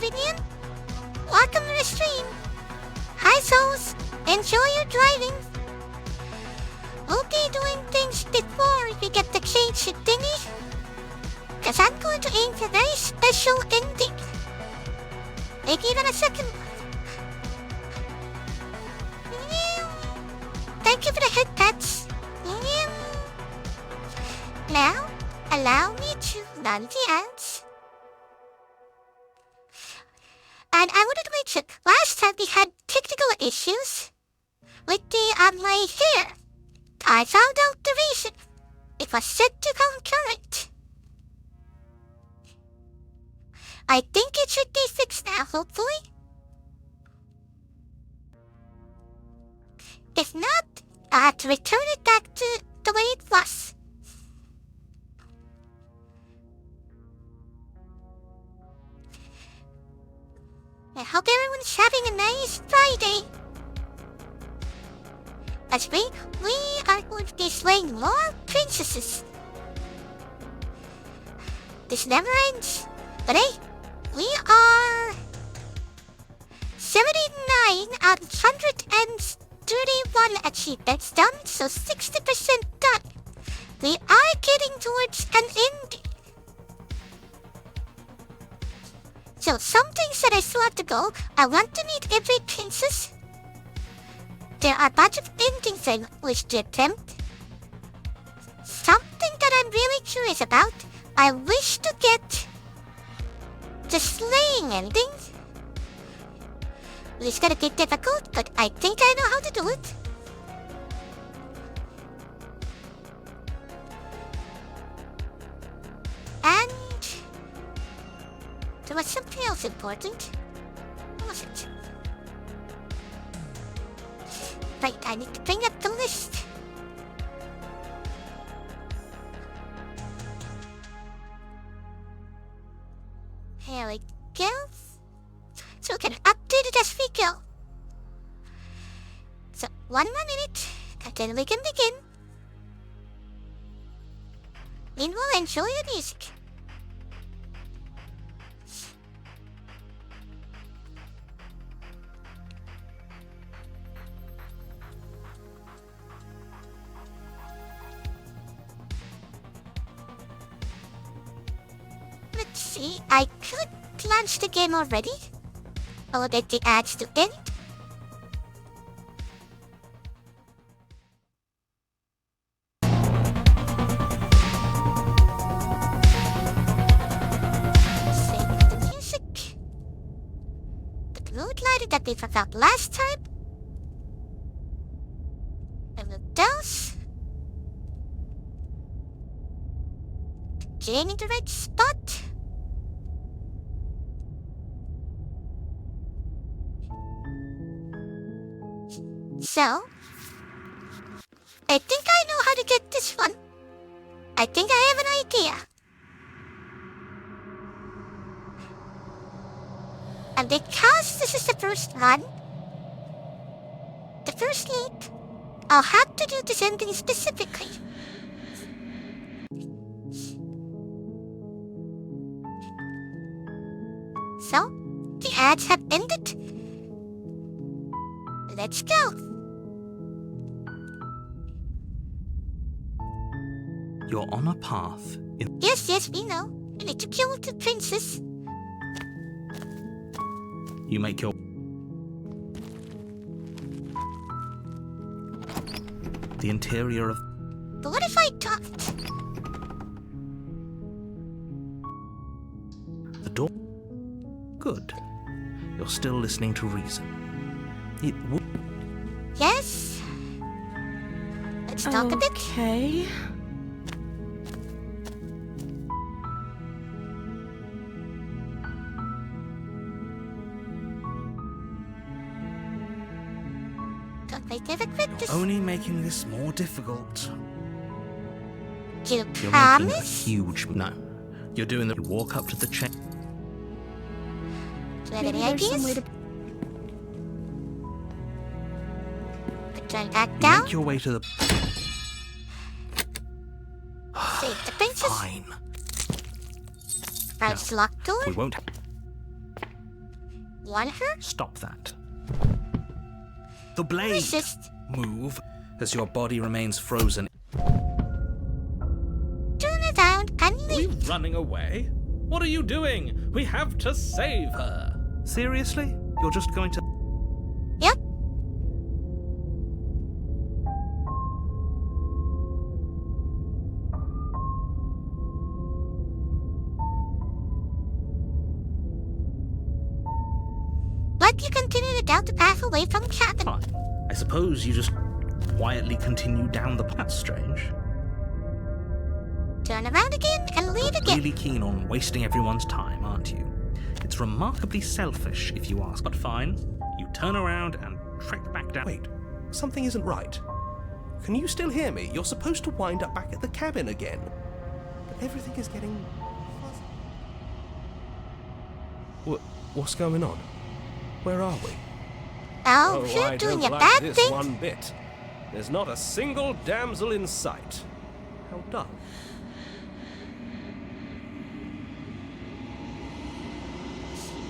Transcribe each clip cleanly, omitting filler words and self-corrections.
driving in? Welcome to the stream. Hi, souls. Enjoy your driving. We'll be doing things before we get to change the thingy. Cause I'm going to aim for a very special ending. Maybe even a second one. Thank you for the head pats. Now, allow me to run the ads. And I wanted to mention, last time we had technical issues with my hair. I found out the reason. It was set to concurrent. I think it should be fixed now, hopefully. If not, I'll have to return it back to the way it was. I hope everyone's having a nice Friday. As we are going to be slaying more princesses. This never ends. But hey, we are 79 out of 131 achievements done, so 60% done. We are getting towards an ending. So some things that I still have to go. I want to meet every princess. There are a bunch of endings I wish to attempt. Something that I'm really curious about. I wish to get the slaying ending. It's gonna get difficult, but I think I know how to do it. And there was something else important. What was it? Right, I need to bring up the list. Here we go. So we can update it as we go. So, 1 more minute, and then we can begin. Meanwhile, enjoy the music. Let's see, I could launch the game already. I'll let the ads to end. Save the music. The mood lighter that we forgot last time. And the dose. Getting in the right spot. So, I think I know how to get this one. I think I have an idea. And because this is the first one, the first leap, I'll have to do this ending specifically. So, the ads have ended. Let's go. You're on a path in... Yes, we know. We need to kill the princess. You make your... The interior of... But what if I talked? The door... Good. You're still listening to reason. It would... Yes? Let's talk a bit. Okay. Don't make it a quick. Only making this more difficult. Do you You're promise? making a huge... No. You're doing the... You walk up to the chain... Do you have Maybe any there's some way ideas? to... Turn back You down. make your way to the... Save the princess. Fine. Crouch locked door. We won't... Want her? Stop that. The blade! Resist. Move as your body remains frozen. Turn around and Are we leave. running away? What are you doing? We have to save her. Seriously? You're just going to... Yep. But you continue down the path away from the cabin. Fine. I suppose you just quietly continue down the path. That's strange. Turn around again and leave again. Really keen on wasting everyone's time, aren't you? It's remarkably selfish, if you ask. But fine. You turn around and trek back down. Wait, something isn't right. Can you still hear me? You're supposed to wind up back at the cabin again. But everything is getting fuzzy. What's going on? Where are we? Oh, you're I doing don't a like bad this thing. one bit. There's not a single damsel in sight. How dull.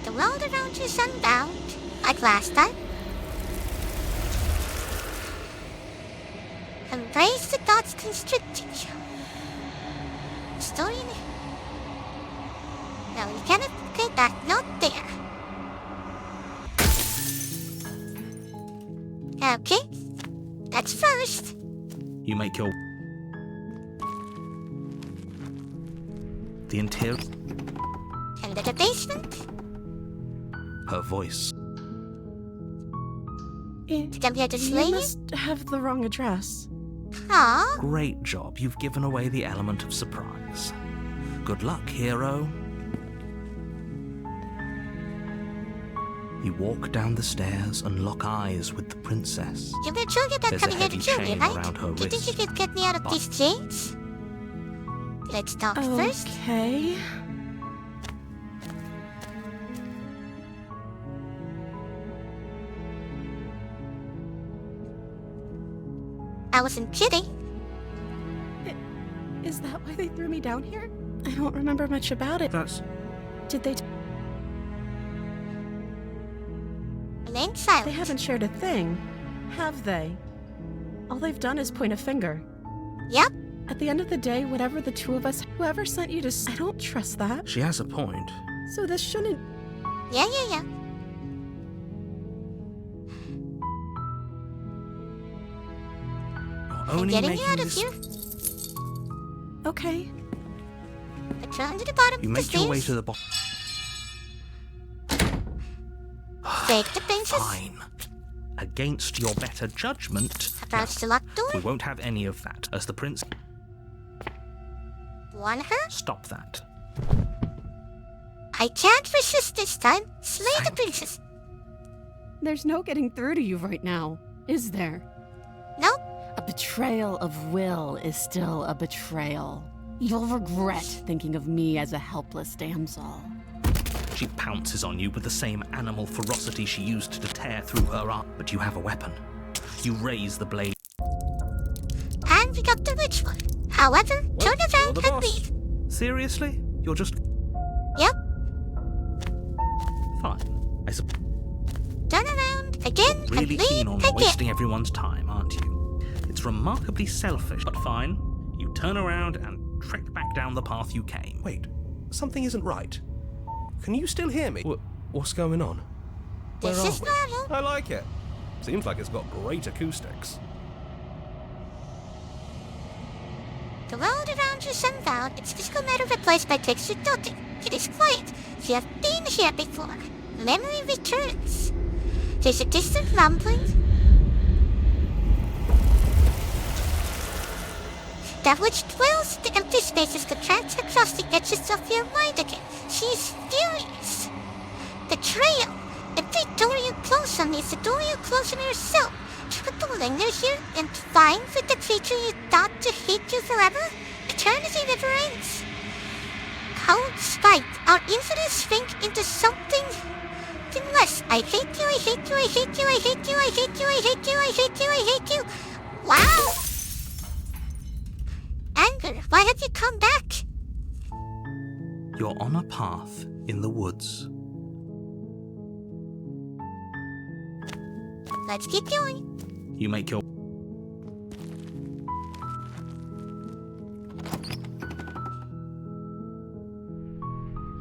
The world around you is unbound, like last time. Embrace the thoughts constricting you. Story. No, you cannot get that note there. Okay, that's first. You make your... The interior... And the basement. Her voice. Come here to slay You you. must have the wrong address. Aw, Great job. You've given away the element of surprise. Good luck, hero. You walk down the stairs and lock eyes with the princess. you were joking about There's a coming here to heavy kill me, chain right? around her Do you think you wrist. could get me out of But- these chains? Let's talk first. Okay. I wasn't kidding. Is that why they threw me down here? I don't remember much about it. That's... Did they? Remain silent. They haven't shared a thing, have they? All they've done is point a finger. Yep. At the end of the day, whatever the two of us, whoever sent you to, I don't trust that. She has a point. So this shouldn't. Yeah. You're I'm only getting making you out of this... here. Okay. Let's run to the bottom You of the make your way stairs. to the bottom. Take the princess. Fine. Against your better judgment, Approach the locked we door. won't have any of that. As the prince... Want her? Stop that. I can't resist this time. Slay the princess. There's no getting through to you right now, is there? Nope. A betrayal of will is still a betrayal. You'll regret thinking of me as a helpless damsel. She pounces on you with the same animal ferocity she used to tear through her arm. But you have a weapon. You raise the blade. And we got the rich one. However, turn you're around the and boss. leave. Seriously? You're just... Yep. Fine. I suppose Turn around again really and keen leave on again. wasting everyone's time, aren't you? It's remarkably selfish, but fine. You turn around and trek back down the path you came. Wait, something isn't right. Can you still hear me? What's going on? Where This are is we? normal. I like it. Seems like it's got great acoustics. The world around you is unbound. Its physical matter replaced by texture nothing. It is quiet. You have been here before. Memory returns. There's a distant rumbling. That which dwells in the empty spaces contracts across the edges of your mind again. She is furious. The trail. Every door you close on me is a door you close on yourself. Try to linger here and find with the creature you thought to hate you forever. Eternity never ends. Cold spite, our infinite shrink into something less. I hate you, I hate you, I hate you, I hate you, I hate you, I hate you, I hate you, I hate you. Wow! Anger, why have you come back? You're on a path in the woods. Let's keep going. You make your...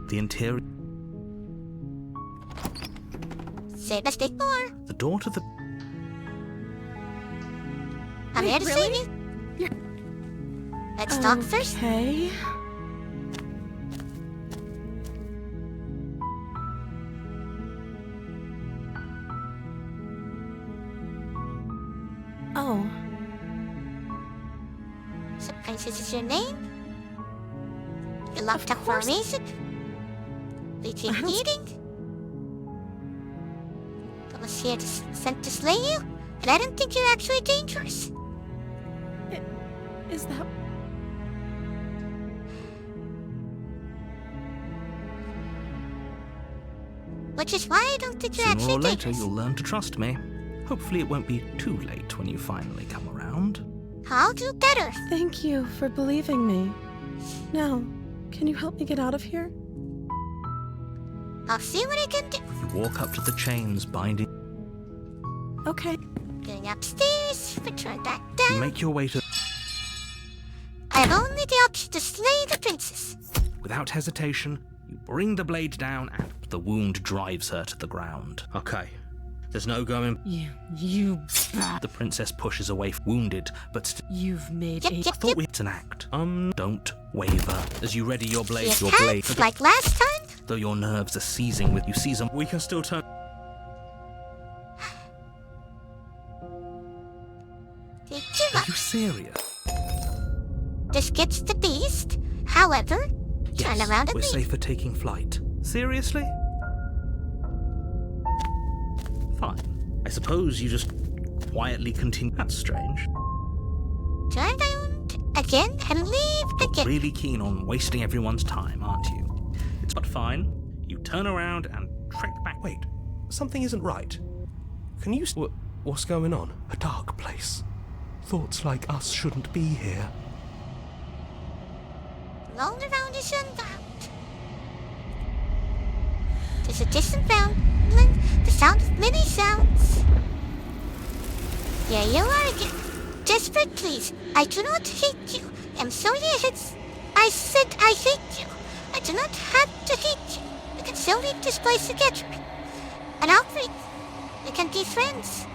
The interior... Save us take more. The door to the... I'm here to really? save you. Let's talk first. Okay. Oh, So, Princess is your name? You locked up for a reason? Did you eating? I was here sent to slay you, and I don't think you're actually dangerous. is that... Which is why I don't think you're Sooner actually or later, dangerous. you'll learn to trust me. Hopefully it won't be too late when you finally come around. I'll do better. Thank you for believing me. Now, can you help me get out of here? I'll see what I can do. You walk up to the chains binding... Okay. Going upstairs, return back You down. make your way to... I have only the option to slay the princess. Without hesitation, you bring the blade down and the wound drives her to the ground. Okay. There's no going... You... The princess pushes away, wounded, but still... You've made Yep, a... yep, Thought yep. it's an act. Don't waver. As you ready your blade, You your blade... can't, like last time. Though your nerves are seizing with you seize them, we can still turn... You give Are up. you serious? This gets the beast. However, turn Yes, around and we're leave. safer taking flight. Seriously? Fine. I suppose you just quietly continue. That's strange. Turn around again and leave You're again. really keen on wasting everyone's time, aren't you? It's but fine. You turn around and trek back. Wait, something isn't right. Can you... What's going on? A dark place. Thoughts like us shouldn't be here. Roll around is unbound. There's a distant rumbling, the sound of many sounds. Here you are again. Desperate, please. I do not hate you. I'm sorry I said I hate you. I do not have to hate you. We can still leave this place together. And I'll breathe. We can be friends.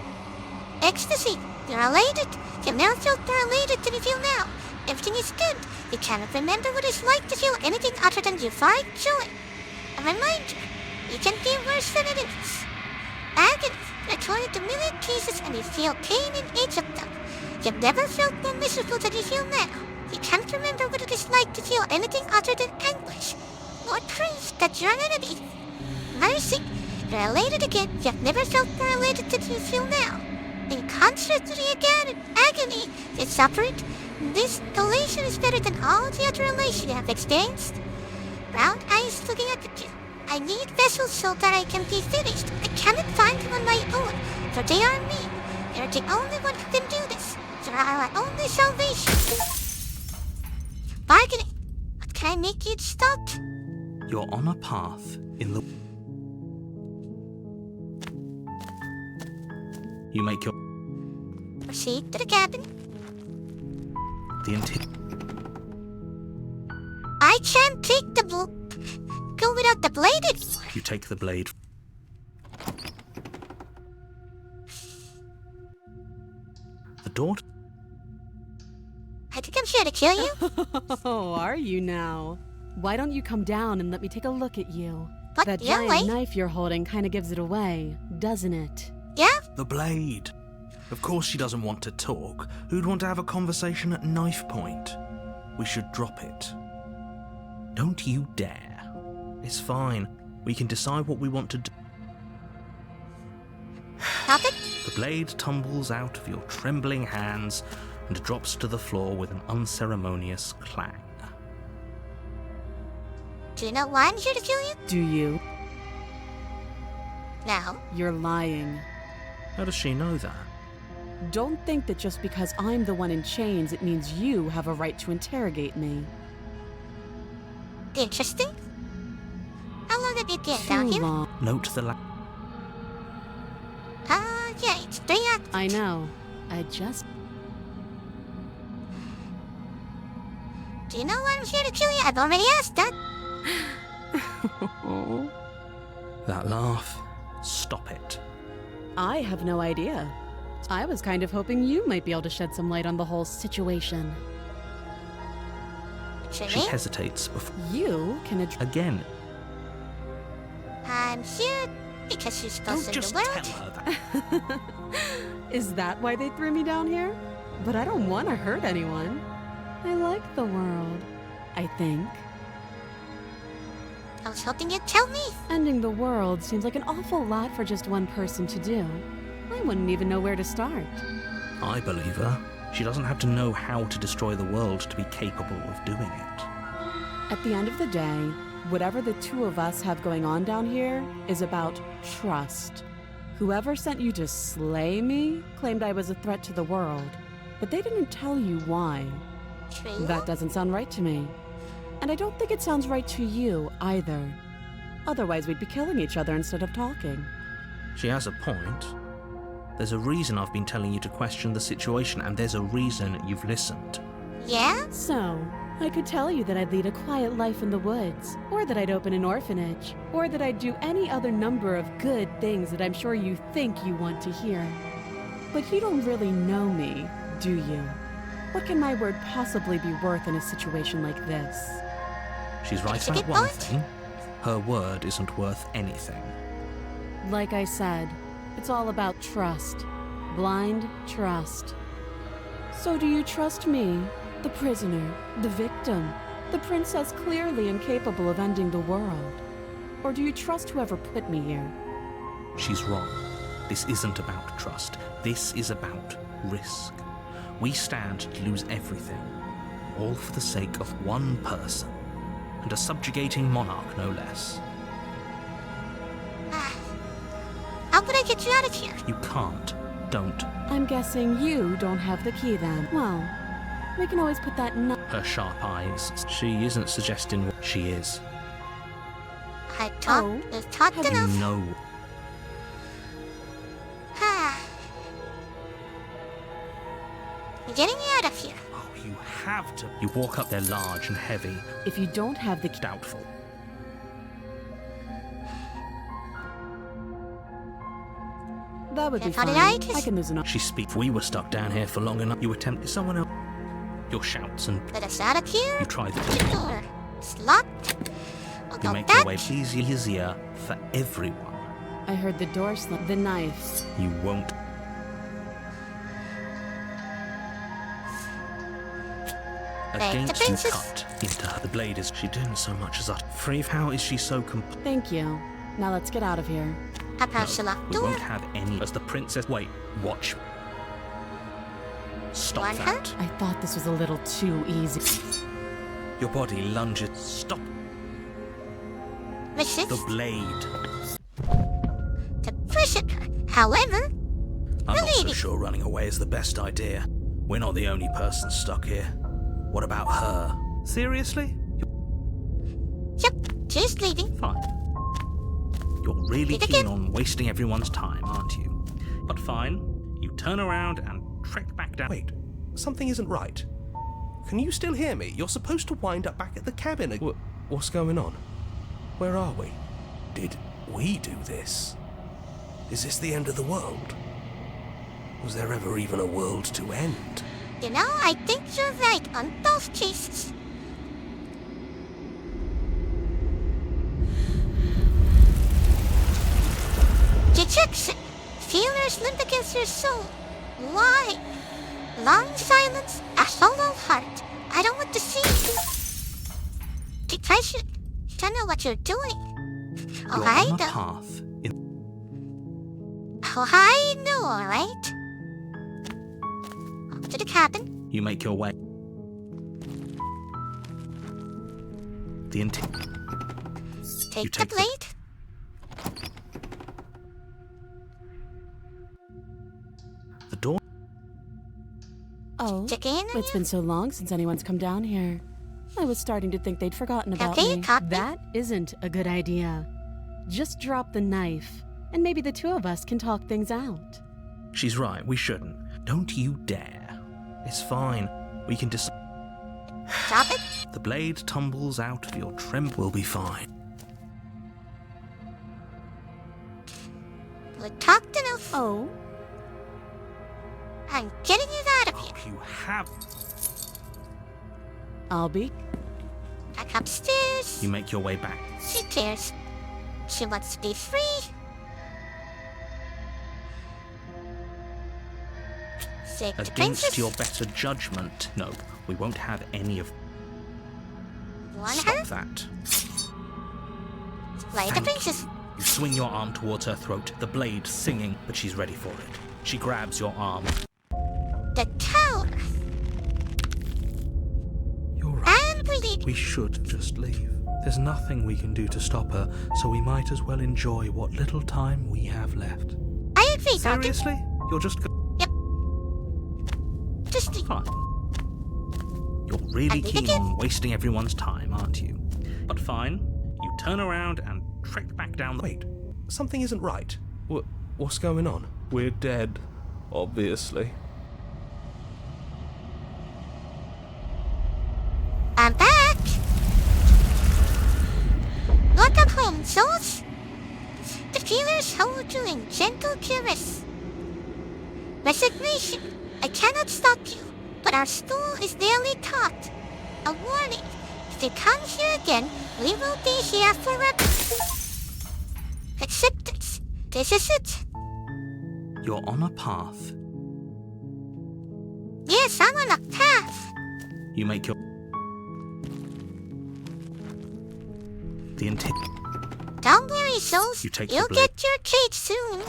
Ecstasy. You're elated. You've never felt more elated than you feel now. Everything is good. You cannot remember what it's like to feel anything other than divine joy. A reminder, you can be worse than it is. Agony, you're torn into a million pieces and you feel pain in each of them. You've never felt more miserable than you feel now. You can't remember what it is like to feel anything other than anguish. More proof that you're an enemy. Mercy, you're elated again. You've never felt more elated than you feel now. In contrast to the again agony you suffered, this elation is better than all the other elation you have experienced. Round eyes looking up at you. I need vessels so that I can be finished. I cannot find them on my own, for they are me. You're the only one who can do this. You are our only salvation. Bargaining. What can I make you stop? You're on a path in the... You make your... Proceed to the cabin. The interior... I can't take the go without the blade anymore. You take the blade. The door... I think I'm here to kill you. Oh, are you now? Why don't you come down and let me take a look at you? But That you're giant late. knife you're holding kind of gives it away, doesn't it? Yeah? The blade. Of course she doesn't want to talk. Who'd want to have a conversation at knife point? We should drop it. Don't you dare. It's fine. We can decide what we want to do. Stop it. The blade tumbles out of your trembling hands and drops to the floor with an unceremonious clang. Do you know why I'm here to kill you? Do you? No. You're lying. How does she know that? Don't think that just because I'm the one in chains, it means you have a right to interrogate me. Interesting. How long have you been Too down here? long. Note the Yeah, it's react. I know. I just... Do you know why I'm here to kill you? I've already asked that. That laugh. Stop it. I have no idea. I was kind of hoping you might be able to shed some light on the whole situation. She Actually, hesitates before. You can address... Again. I'm here because you're supposed Don't to just the tell world. her that. Is that why they threw me down here? But I don't want to hurt anyone. I like the world, I think. I was hoping you'd tell me. Ending the world seems like an awful lot for just one person to do. I wouldn't even know where to start. I believe her. She doesn't have to know how to destroy the world to be capable of doing it. At the end of the day, whatever the two of us have going on down here is about trust. Whoever sent you to slay me claimed I was a threat to the world, but they didn't tell you why. True. That doesn't sound right to me. And I don't think it sounds right to you either. Otherwise, we'd be killing each other instead of talking. She has a point. There's a reason I've been telling you to question the situation, and there's a reason you've listened. Yeah? So, I could tell you that I'd lead a quiet life in the woods, or that I'd open an orphanage, or that I'd do any other number of good things that I'm sure you think you want to hear. But you don't really know me, do you? What can my word possibly be worth in a situation like this? She's right That's a about good one point. thing. Her word isn't worth anything. Like I said, it's all about trust. Blind trust. So do you trust me, the prisoner, the victim, the princess clearly incapable of ending the world? Or do you trust whoever put me here? She's wrong. This isn't about trust. This is about risk. We stand to lose everything, all for the sake of one person, and a subjugating monarch no less. How could I get you out of here? You can't. Don't. I'm guessing you don't have the key then. Well, we can always put that in... Her sharp eyes. She isn't suggesting what she is. I talked, Oh, we've talked have You enough. know. I'm getting you out of here. Oh, you have to. You walk up there large and heavy. If you don't have the key... Doubtful. That would be How fine. did I just- I can lose an... She speaks. If we were stuck down here for long enough, you attempted someone else. Your shouts and Let us out of here. you try The the door is locked. We'll You go make your back. way easier for everyone. I heard the door slam. The knife. You won't. Thank the Against you princess. cut into her. The blade is. She didn't so much as that. Free. How is she so Thank you. Now let's get out of here. Approach the locked We door. won't have any. As the princess. Wait. Watch. Stop Want that. I thought this was a little too easy. Your body lunges. Stop Resist the blade. the prisoner. However, I'm not so Really? sure running away is the best idea. We're not the only person stuck here. What about her? Seriously? yep, she's leaving. Fine. You're really Think keen again. on wasting everyone's time, aren't you? But fine. You turn around and trek back down. Wait, something isn't right. Can you still hear me? You're supposed to wind up back at the cabin. What's going on? Where are we? Did we do this? Is this the end of the world? Was there ever even a world to end? You know, I think you're right on both cases. Dejection. Feelers limp against your soul. Why? Long silence, a hollow heart. I don't want to see you. I should don't know what you're doing. Oh, You're I on a know. path. In Oh, I know, alright. Up to the cabin. you make your way. The intent. Take the take the- blade. The door. Oh, Check in on it's you. been so long since anyone's come down here. I was starting to think they'd forgotten about Okay, me. copy. That isn't a good idea. Just drop the knife, and maybe the two of us can talk things out. She's right, we shouldn't. Don't you dare. It's fine. We can decide. Stop it. The blade tumbles out of your trim. Will be fine. We talked enough. Oh, I'm getting you out of here. You have. I'll be. Back upstairs. You make your way back. She cares. She wants to be free. Save the Against princess. your better judgment. No, we won't have any of. Want Stop her? that. Slay the Thank princess. You swing your arm towards her throat, the blade singing, but she's ready for it. She grabs your arm. The tower. You're right. And we lead. We should just leave. There's nothing we can do to stop her, so we might as well enjoy what little time we have left. I agree, Doctor. Seriously? You're just Just leave. fine. You're really I think keen again. on wasting everyone's time, aren't you? But fine. You turn around and trek back down the... Wait, something isn't right. What's going on? We're dead, obviously. I'm back. Welcome home, souls. The feelers hold you in gentle caress. Resignation. I cannot stop you, but our stool is nearly taut. A warning. If you come here again, we will be here forever. Acceptance. This is it. You're on a path. Yes, I'm on a path. You make your... The intent... Don't worry, souls. You take the You'll blade. get your cage soon.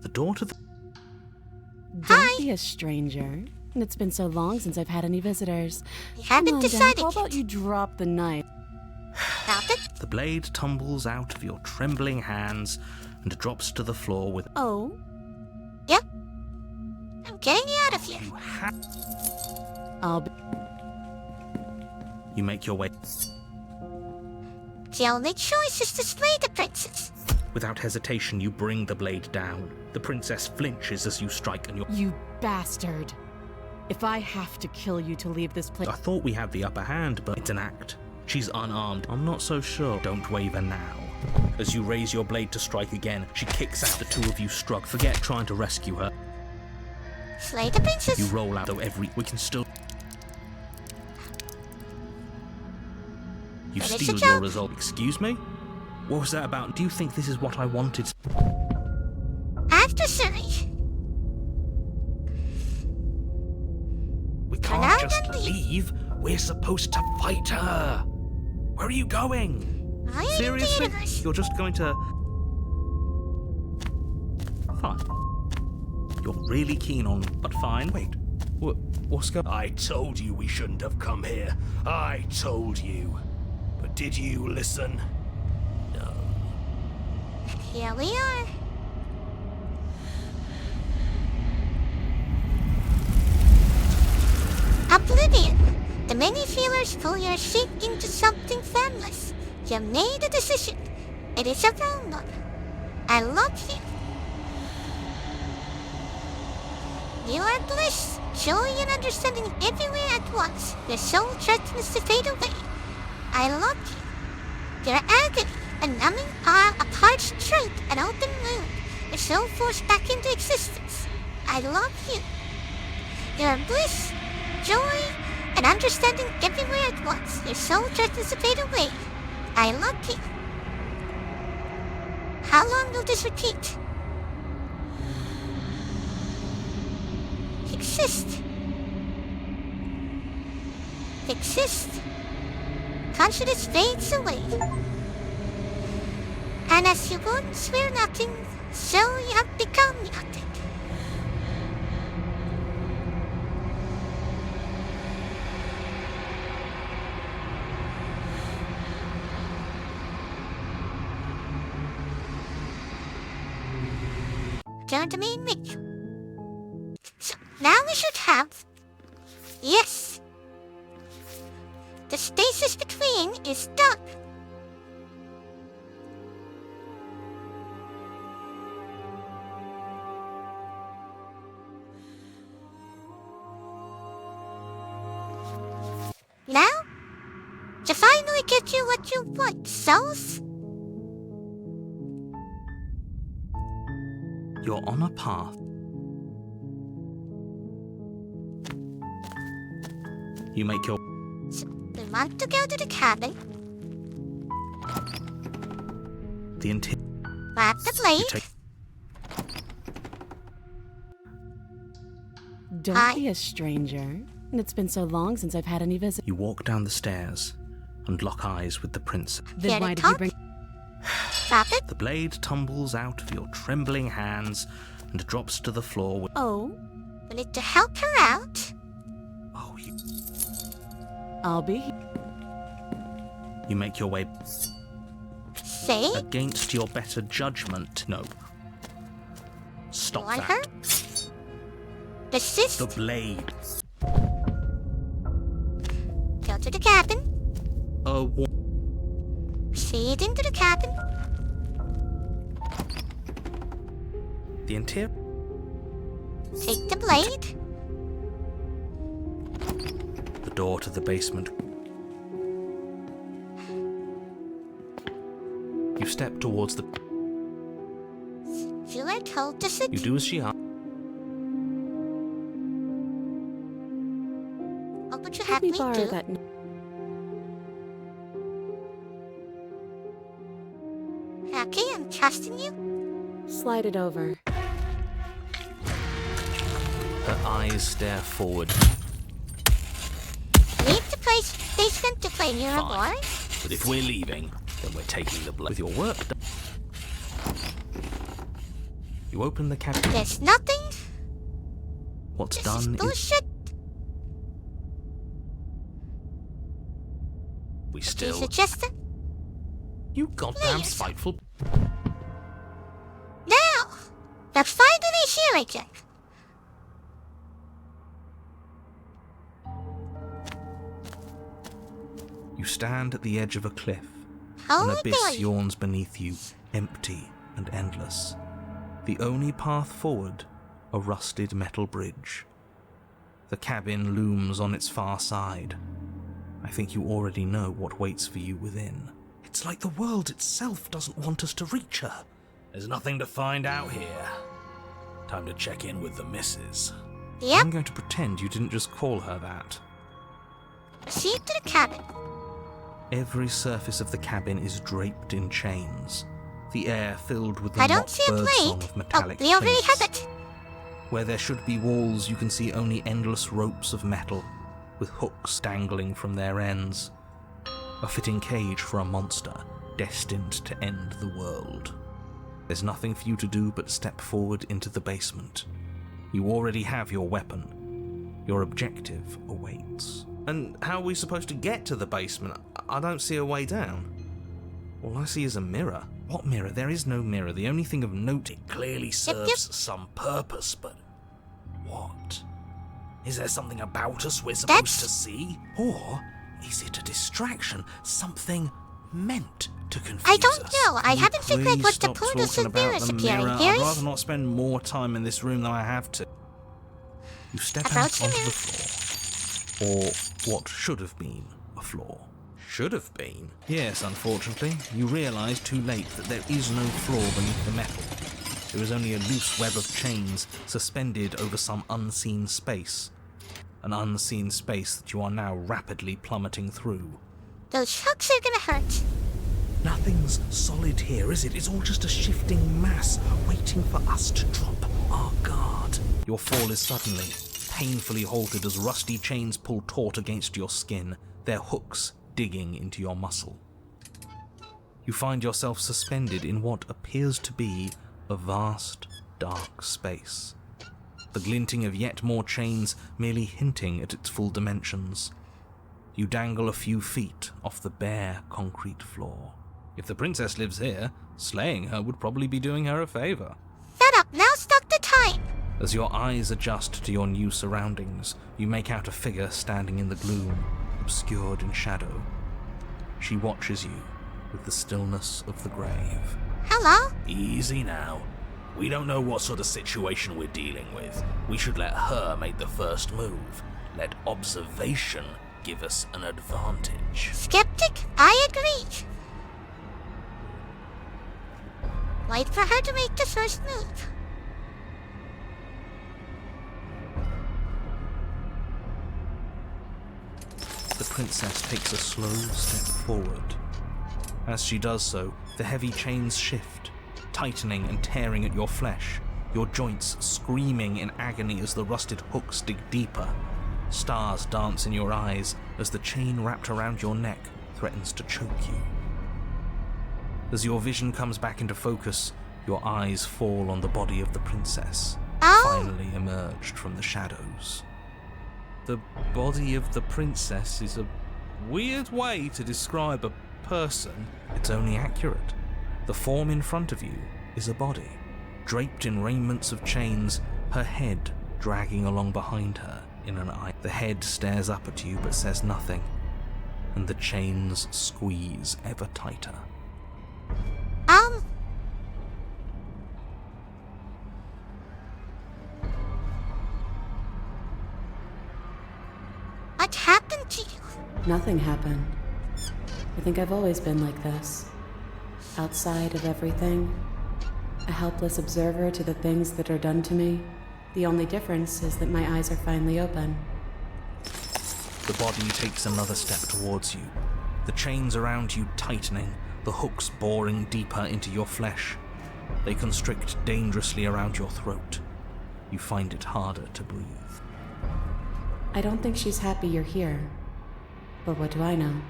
The door to the... Don't Hi. be a stranger. It's been so long since I've had any visitors. We Come haven't on, Dad, decided how about yet. you drop the knife? About it? The blade tumbles out of your trembling hands and drops to the floor with... Oh, Yep. I'm getting you out of here. You have... I'll be. You make your way... The only choice is to slay the princess. Without hesitation, you bring the blade down. The princess flinches as you strike and You bastard. If I have to kill you to leave this place. I thought we had the upper hand, but it's an act. She's unarmed. I'm not so sure. Don't waver now. As you raise your blade to strike again, she kicks out. The two of you struck. Forget trying to rescue her. Slay the princess. You roll out, though we can still... You Finish steal the your job. result. Excuse me? What was that about? Do you think this is what I wanted? Adversary. We Come can't out just and leave. leave. We're supposed to fight her. Where are you going? I am the Seriously? universe. You're just going to... Fine. You're really keen on... But fine. Wait, what's going on? I told you we shouldn't have come here. I told you. But did you listen? No. Here we are. Oblivion. The many feelers pull your sheep into something formless. You made a decision. It is a wrong one. I love you. You are bliss, joy, and understanding everywhere at once. Your soul threatens to fade away. I love you. Your agony, a numbing awe, a parched throat, an open wound. Your soul forced back into existence. I love you. Your bliss, joy, and understanding everywhere at once. Your soul threatens to fade away. I love you. How long will this repeat? Exist. Exist. Consciousness fades away. And as you once were nothing, so you have become nothing. Turn to main menu. So now we should have... Yes! The stasis between is done. . what you want, Souls? You're on a path. You make your... We want to go to the cabin, The interior... grab the blade, take... Don't Hi. be a stranger. It's been so long since I've had any visitors. You walk down the stairs and lock eyes with the prince. Then Get why it, did you Tom? bring... drop it. The blade tumbles out of your trembling hands and drops to the floor with... Oh, We need to help her out. Oh, I'll be... you make your way See? against your better judgment. No. Stop Want that. her? Desist. The blade. Go to the cabin. Proceed into the cabin. The interior... Take the blade. The door to the basement. You step towards the... You are told to sit. You do as she asks. What would you Let have me me borrow do? that... Okay, I'm trusting you. Slide it over. Her eyes stare forward. Leave the basement to claim your Fine. reward. But if we're leaving, then we're taking the blade. With your work done. You open the cabinet. There's nothing. What's This done is is... bullshit. We You still... suggest it? You goddamn Please. spiteful... Now! They're finally here again. You stand at the edge of a cliff. How An abyss dare you? yawns beneath you, empty and endless. The only path forward, a rusted metal bridge. The cabin looms on its far side. I think you already know what waits for you within. It's like the world itself doesn't want us to reach her. There's nothing to find out here. Time to check in with the missus. Yep, I'm going to pretend you didn't just call her that. proceed to the cabin. Every surface of the cabin is draped in chains. The air filled with the I don't mock see a birdsong blade. of Oh, metallic we already flints. have it. Where there should be walls, you can see only endless ropes of metal, with hooks dangling from their ends. A fitting cage for a monster, destined to end the world. There's nothing for you to do but step forward into the basement. You already have your weapon. Your objective awaits. And how are we supposed to get to the basement? I don't see a way down. All I see is a mirror. What mirror? There is no mirror. The only thing of note... It clearly Yep, serves yep. some purpose, but what? Is there something about us we're supposed That's- to see? Or is it a distraction? Something meant to confuse I don't us? know. I Can you haven't figured out please what the stop point of talking about mirrors the appearing. mirror? Here I'd is- rather not spend more time in this room than I have to. You step out Approach the onto mirror. the floor. Or what should have been a floor. Should have been? Yes, unfortunately. You realise too late that there is no floor beneath the metal. There is only a loose web of chains suspended over some unseen space. An unseen space that you are now rapidly plummeting through. Those hooks are gonna hurt. Nothing's solid here, is it? It's all just a shifting mass waiting for us to drop our guard. Your fall is suddenly, painfully halted as rusty chains pull taut against your skin, their hooks digging into your muscle. You find yourself suspended in what appears to be a vast, dark space. The glinting of yet more chains merely hinting at its full dimensions. You dangle a few feet off the bare concrete floor. If the princess lives here, slaying her would probably be doing her a favor. Shut up, now's not the time. As your eyes adjust to your new surroundings, you make out a figure standing in the gloom, obscured in shadow. She watches you with the stillness of the grave. Hello? Easy now. We don't know what sort of situation we're dealing with. We should let her make the first move. Let observation give us an advantage. Skeptic, I agree. Wait for her to make the first move. The princess takes a slow step forward. As she does so, the heavy chains shift, tightening and tearing at your flesh, your joints screaming in agony as the rusted hooks dig deeper. Stars dance in your eyes as the chain wrapped around your neck threatens to choke you. As your vision comes back into focus, your eyes fall on the body of the princess, finally emerged from the shadows. The body of the princess is a weird way to describe a person. It's only accurate. The form in front of you is a body, draped in raiments of chains, her head dragging along behind her in an eye. The head stares up at you but says nothing, and the chains squeeze ever tighter. What happened to you? Nothing happened. I think I've always been like this. Outside of everything. A helpless observer to the things that are done to me. The only difference is that my eyes are finally open. The body takes another step towards you, the chains around you tightening, the hooks boring deeper into your flesh. They constrict dangerously around your throat. You find it harder to breathe. I don't think she's happy you're here. But what do I know?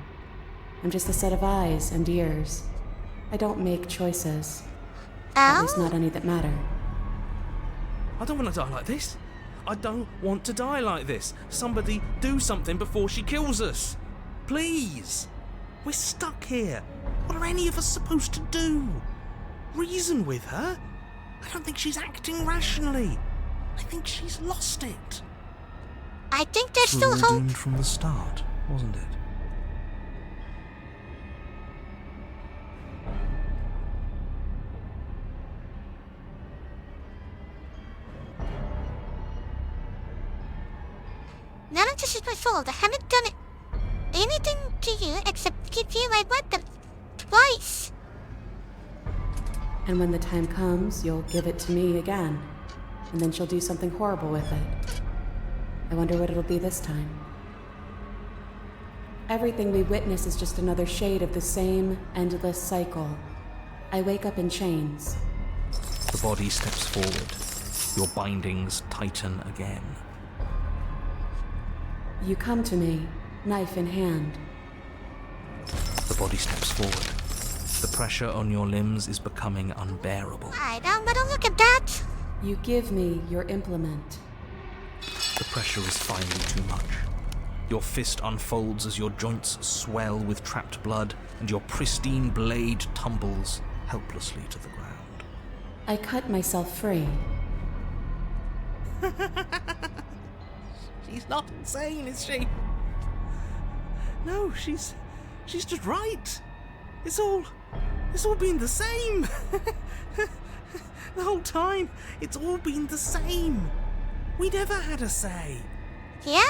I'm just a set of eyes and ears. I don't make choices. At least not any that matter. I don't want to die like this. I don't want to die like this. Somebody do something before she kills us. Please. We're stuck here. What are any of us supposed to do? Reason with her? I don't think she's acting rationally. I think she's lost it. I think there's We still were hope. doomed from the start, wasn't it? None of this is my fault. I haven't done anything to you except give you my weapon. Twice. And when the time comes, you'll give it to me again. And then she'll do something horrible with it. I wonder what it'll be this time. Everything we witness is just another shade of the same endless cycle. I wake up in chains. The body steps forward. Your bindings tighten again. You come to me, knife in hand. The body steps forward. The pressure on your limbs is becoming unbearable. I don't want to look at that. You give me your implement. The pressure is finally too much. Your fist unfolds as your joints swell with trapped blood, and your pristine blade tumbles helplessly to the ground. I cut myself free. She's not insane, is she? No, she's just right. It's all been the same. The whole time, it's all been the same. We never had a say. Yeah?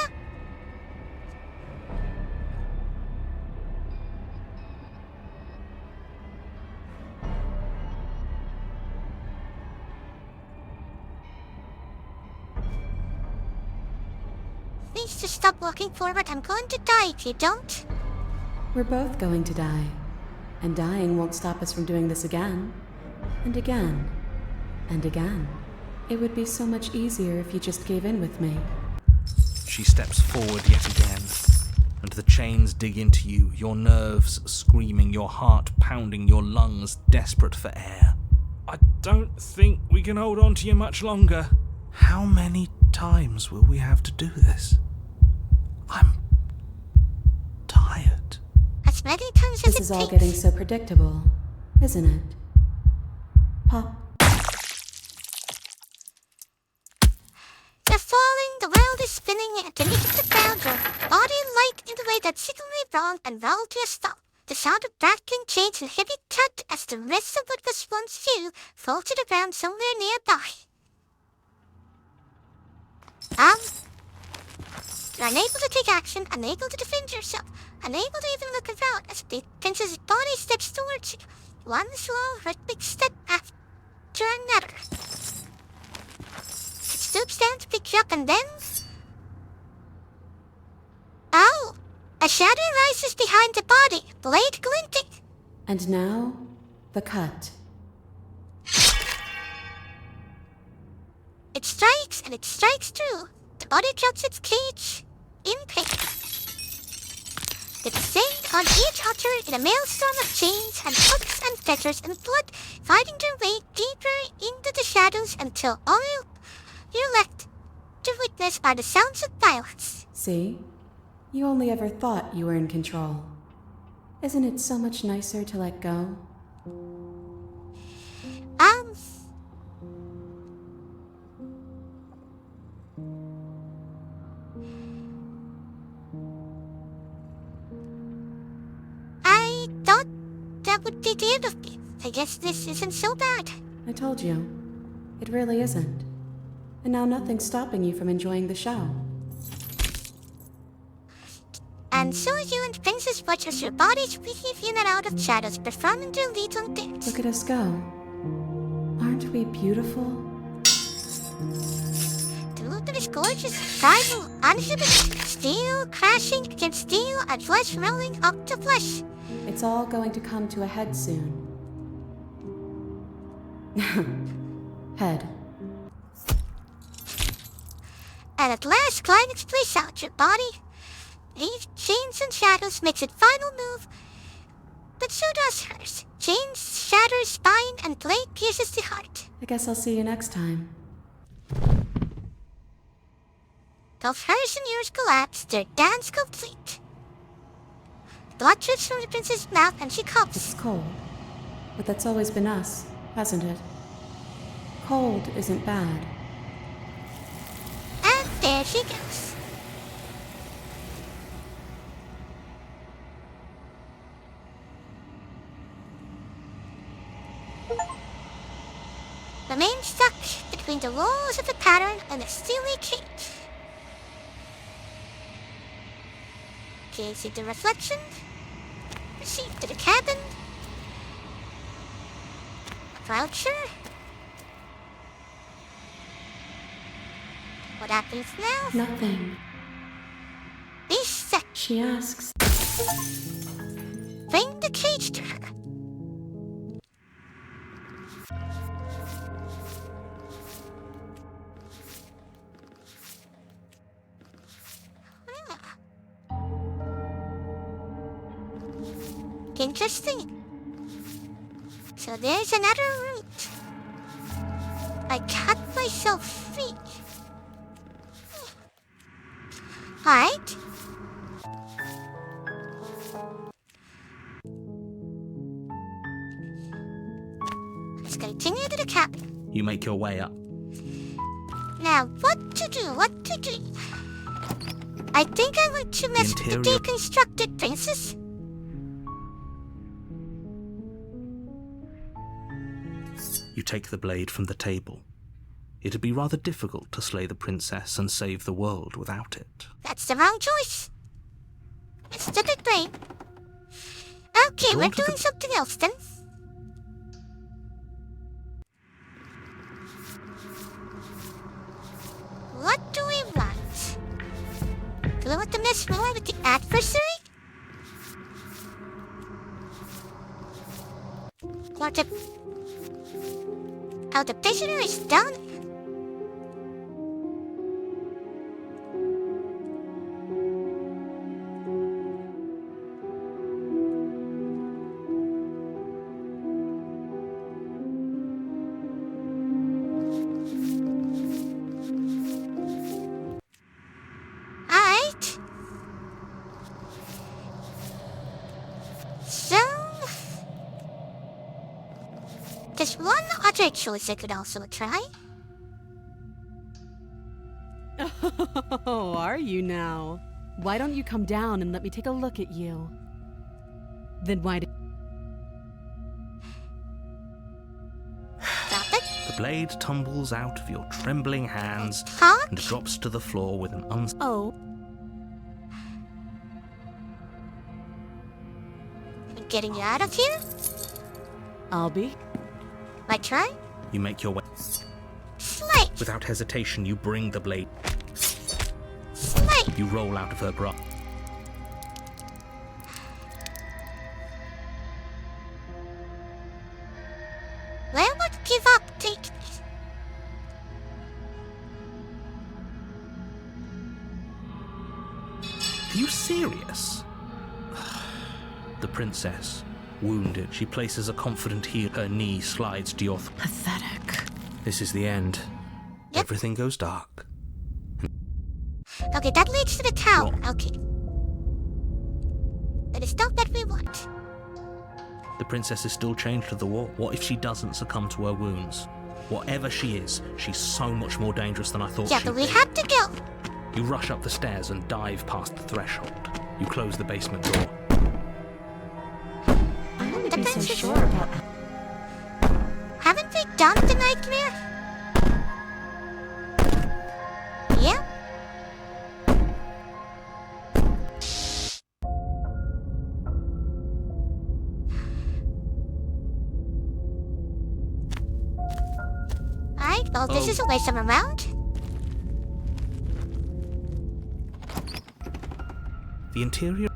Please just stop walking forward. I'm going to die if you don't. We're both going to die. And dying won't stop us from doing this again. And again. And again. It would be so much easier if you just gave in with me. She steps forward yet again, and the chains dig into you, your nerves screaming, your heart pounding, your lungs desperate for air. I don't think we can hold on to you much longer. How many times will we have to do this? I'm tired. As many times as This it is all takes. getting so predictable, isn't it? Pop. You're falling, the world is spinning, and then you hit the ground, your body light in the way that's signally wrong and roll to a stop. The sound of rattling chains and heavy thud as the rest of what was once you fall to the ground somewhere nearby. You're unable to take action, unable to defend yourself, unable to even look around as the princess's body steps towards you. One slow, rhythmic step after another. It stoops down to pick you up and then... Oh! A shadow rises behind the body, blade glinting. And now, the cut. It strikes and it strikes true. The body drops its cage in pain. They descend on each other in a maelstrom of chains and hooks and fetters and blood, fighting their way deeper into the shadows until all you're left to witness are the sounds of violence. See? You only ever thought you were in control. Isn't it so much nicer to let go? I thought that would be the end of me. I guess this isn't so bad. I told you. It really isn't. And now nothing's stopping you from enjoying the show. And so you and Princess watch as your bodies weave in and out of shadows, performing their little dance. Look at us go. Aren't we beautiful? The loot is gorgeous, primal, uninhibited, steel crashing against steel and flesh rolling up to flesh. It's all going to come to a head soon. Head. And at last, climax plays out your body. These chains and shadows makes its final move, but so does hers. Chains shatter spine and blade pierces the heart. I guess I'll see you next time. Both hers and yours collapse, their dance complete. Blood drips from the princess's mouth and she It's coughs. cold. But that's always been us, hasn't it? Cold isn't bad. And there she goes. Remain stuck between the walls of the pattern and the steely cage. Gaze at the reflection. Proceed to the cabin. Approach her. What happens now? Nothing. Be set. She asks. Bring the cage to her. Interesting. So there's another route. I cut myself free. Alright. Let's continue to the cabin. You make your way up. Now, what to do? What to do? I think I want to mess with the interior- deconstructed princess. You take the blade from the table. It'd be rather difficult to slay the princess and save the world without it. That's the wrong choice. It's the big brain. Okay, Go we're on to the- doing something else then. What do we want? Do we want to mess more with the adversary? Or the... Oh, the prisoner is done. Alright. So... there's one other choice I could also try. Oh, are you now? Why don't you come down and let me take a look at you? Then why did... Drop it. The blade tumbles out of your trembling hands Huh? and drops to the floor with an Oh, getting you out of here? I'll be. My try? You make your way. Slate! Without hesitation, you bring the blade. Slate! You roll out of her grasp. Well, not give up, take this. Are you serious? The princess, wounded, she places a confident heel. Her knee slides to your Pathetic. This is the end. Yep. Everything goes dark. Okay, that leads to the tower. What? Okay. That is stuff that we want. The princess is still chained to the wall. What if she doesn't succumb to her wounds? Whatever she is, she's so much more dangerous than I thought Yeah, she'd but we be. have to go. You rush up the stairs and dive past the threshold. You close the basement door. I wouldn't The be so princess- sure about Haven't we done the nightmare? Yeah? Alright, well, this is a waste of amount. The interior...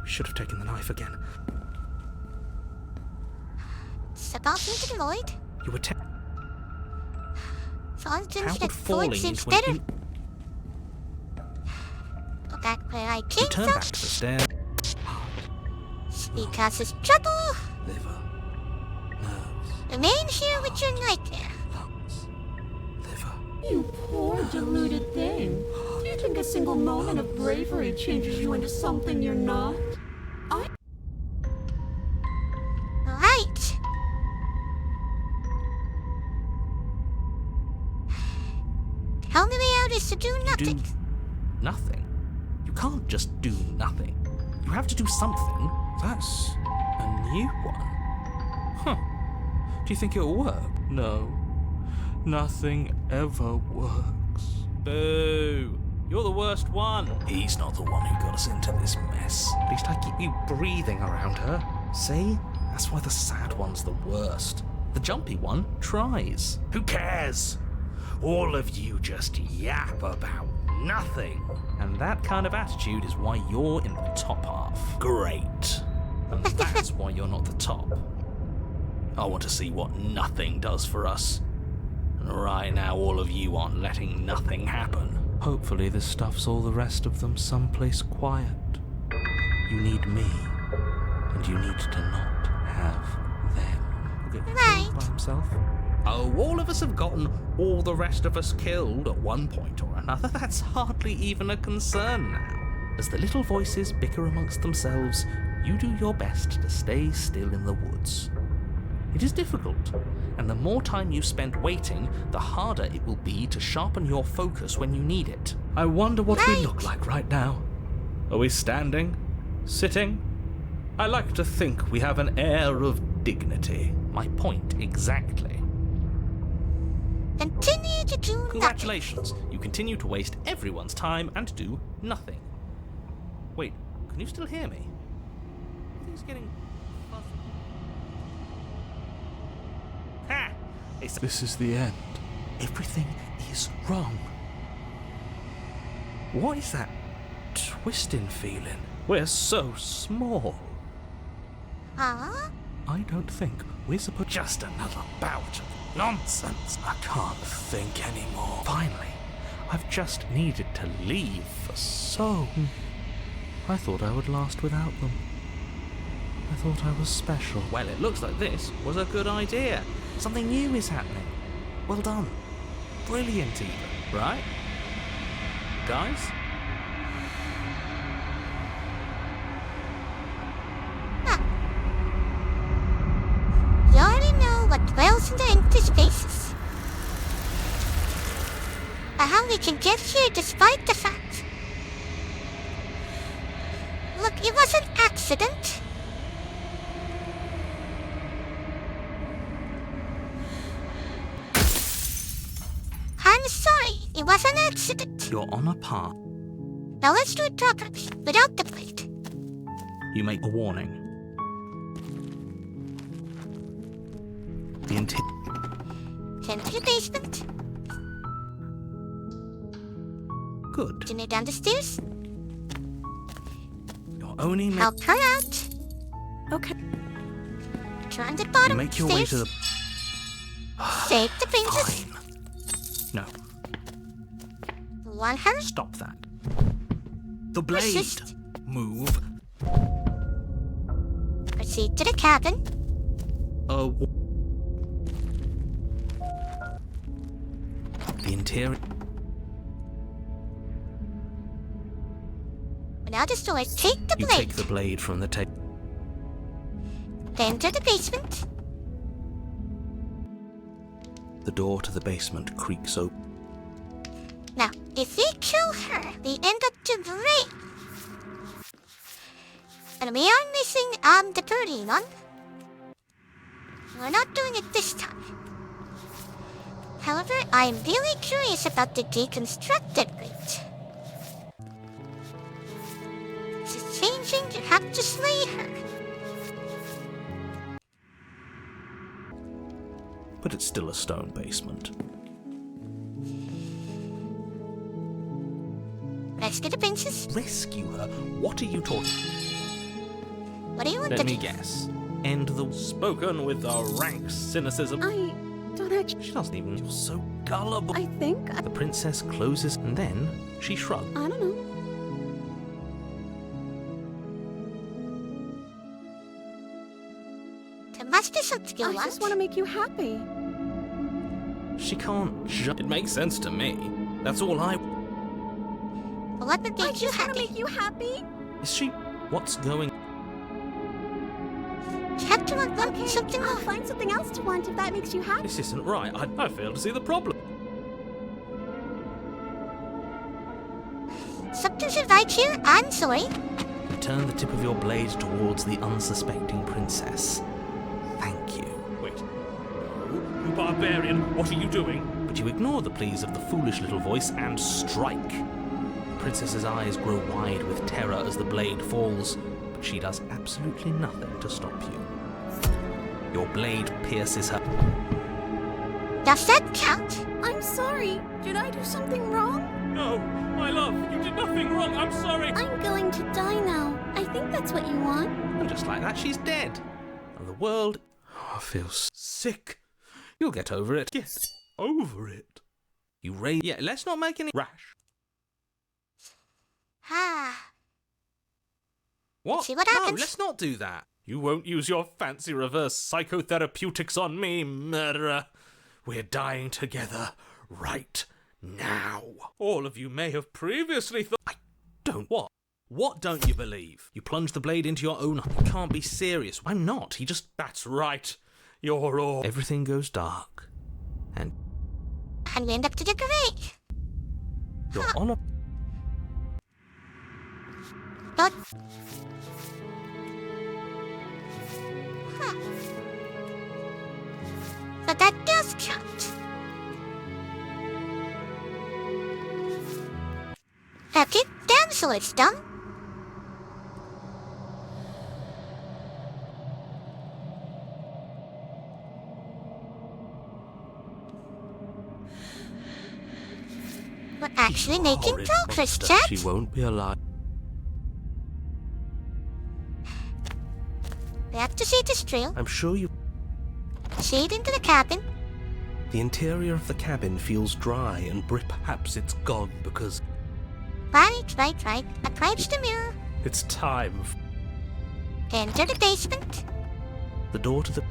We should have taken the knife again. Supposed into the void. You were So How since would that falling void seems is when better. you... Go back where I You came turn from. back to the stairs. Because it's trouble. Liver. Nerves. Remain here with your nightmare. Lungs. Liver. You poor deluded thing. Do you think a single moment of bravery changes you into something you're not? Right. The only way out is to do nothing. Do nothing. You can't just do nothing. You have to do something. That's a new one. Huh. Do you think it'll work? No, nothing ever works. Boo! You're the worst one. He's not the one who got us into this mess. At least I keep you breathing around her. See? That's why the sad one's the worst. The jumpy one tries. Who cares? All of you just yap about nothing. And that kind of attitude is why you're in the top half. Great. And that's why you're not the top. I want to see what nothing does for us. And right now, all of you aren't letting nothing happen. Hopefully this stuffs all the rest of them someplace quiet. You need me, and you need to not have them. He'll get Right. killed by himself. Oh, all of us have gotten all the rest of us killed at one point or another. That's hardly even a concern now. As the little voices bicker amongst themselves, you do your best to stay still in the woods. It is difficult, and the more time you spend waiting, the harder it will be to sharpen your focus when you need it. I wonder what we look like right now. Are we standing? Sitting? I like to think we have an air of dignity. My point exactly. Continue to do nothing. Congratulations, you continue to waste everyone's time and do nothing. Wait, can you still hear me? Everything's getting fuzzy. Ha! It's This is the end. everything is wrong. What is that twisting feeling? We're so small. Huh? I don't think we're supposed. Just another bout of nonsense. I can't think anymore. Finally, I've just needed to leave for so. I thought I would last without them. I thought I was special. Well, it looks like this was a good idea. Something new is happening. Well done. Brilliant, even, right? Guys? You already know what dwells in the empty spaces. But how we can get here despite the fact. Look, it was an accident. I'm sorry, it was an accident. You're on a path. No, Now let's do it properly, without the blade. You make a warning. The Send to the basement. Good. Continue down the stairs. You're only Help her out. Okay. Turn the you bottom make your way stairs. to the. Save the princess. Fine. No, Want her? stop that. The blade. Resist. Move. Proceed to the cabin. The interior. Without the sword, take the You blade. take the blade from the table. Enter the basement. The door to the basement creaks open. Now, if we kill her, we end up to break. And we are missing the birdie one. We're not doing it this time. However, I'm really curious about the deconstructed blade. It's changing, you have to slay her. But it's still a stone basement. Rescue the princess. Rescue her? What are you talking? What do you want Let to me do? guess. End the. Spoken with a rank cynicism. I don't actually. She doesn't even. You're so gullible. I think. The princess closes and then she shrugs. I don't know. There must be something you I want. just want to make you happy. She can't just. It makes sense to me. That's all I. Well, what would make you happy? you happy. Is she? What's going? You have to want something I'll more. find something else to want if that makes you happy. This isn't right. I fail to see the problem. Something's right here. I'm sorry. You turn the tip of your blade towards the unsuspecting princess. Thank you. Wait. No, you barbarian, what are you doing? But you ignore the pleas of the foolish little voice and strike. The princess's eyes grow wide with terror as the blade falls, but she does absolutely nothing to stop you. Your blade pierces her. Does that count? I'm sorry. Did I do something wrong? No, my love, you did nothing wrong. I'm sorry. I'm going to die now. I think that's what you want. And just like that, she's dead. And the world. Oh, I feel sick. You'll get over it. Get over it. You raise. Yeah, let's not make any Rash. Ah. What? See what No, happens. let's not do that. You won't use your fancy reverse psychotherapeutics on me, murderer. We're dying together right now. All of you may have previously thought. I don't. What? What don't you believe? You plunge the blade into your own. You can't be serious. I'm not. He just. That's right. You're all. Everything goes dark. And And we end up to the grave. you're on a. But... Huh. But that does count. Okay, damsel is done. We're actually making Horrid progress, monster. chat. She won't be alive. We have to see this trail. I'm sure you. See it into the cabin. The interior of the cabin feels dry and perhaps it's gone because Right. Approach the mirror. it's time. Enter the basement. The door to the.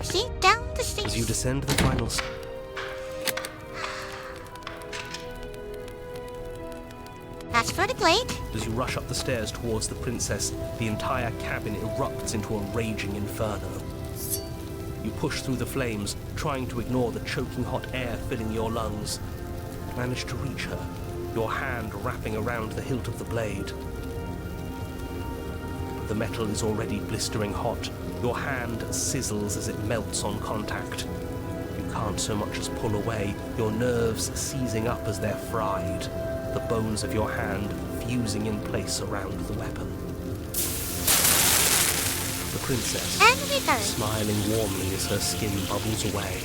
See down the stairs. As you descend the final As for the blade, As you rush up the stairs towards the princess, the entire cabin erupts into a raging inferno. You push through the flames, trying to ignore the choking hot air filling your lungs. Manage to reach her, your hand wrapping around the hilt of the blade. The metal is already blistering hot. Your hand sizzles as it melts on contact. You can't so much as pull away, your nerves seizing up as they're fried, the bones of your hand fusing in place around the weapon. The princess, And return. smiling warmly as her skin bubbles away,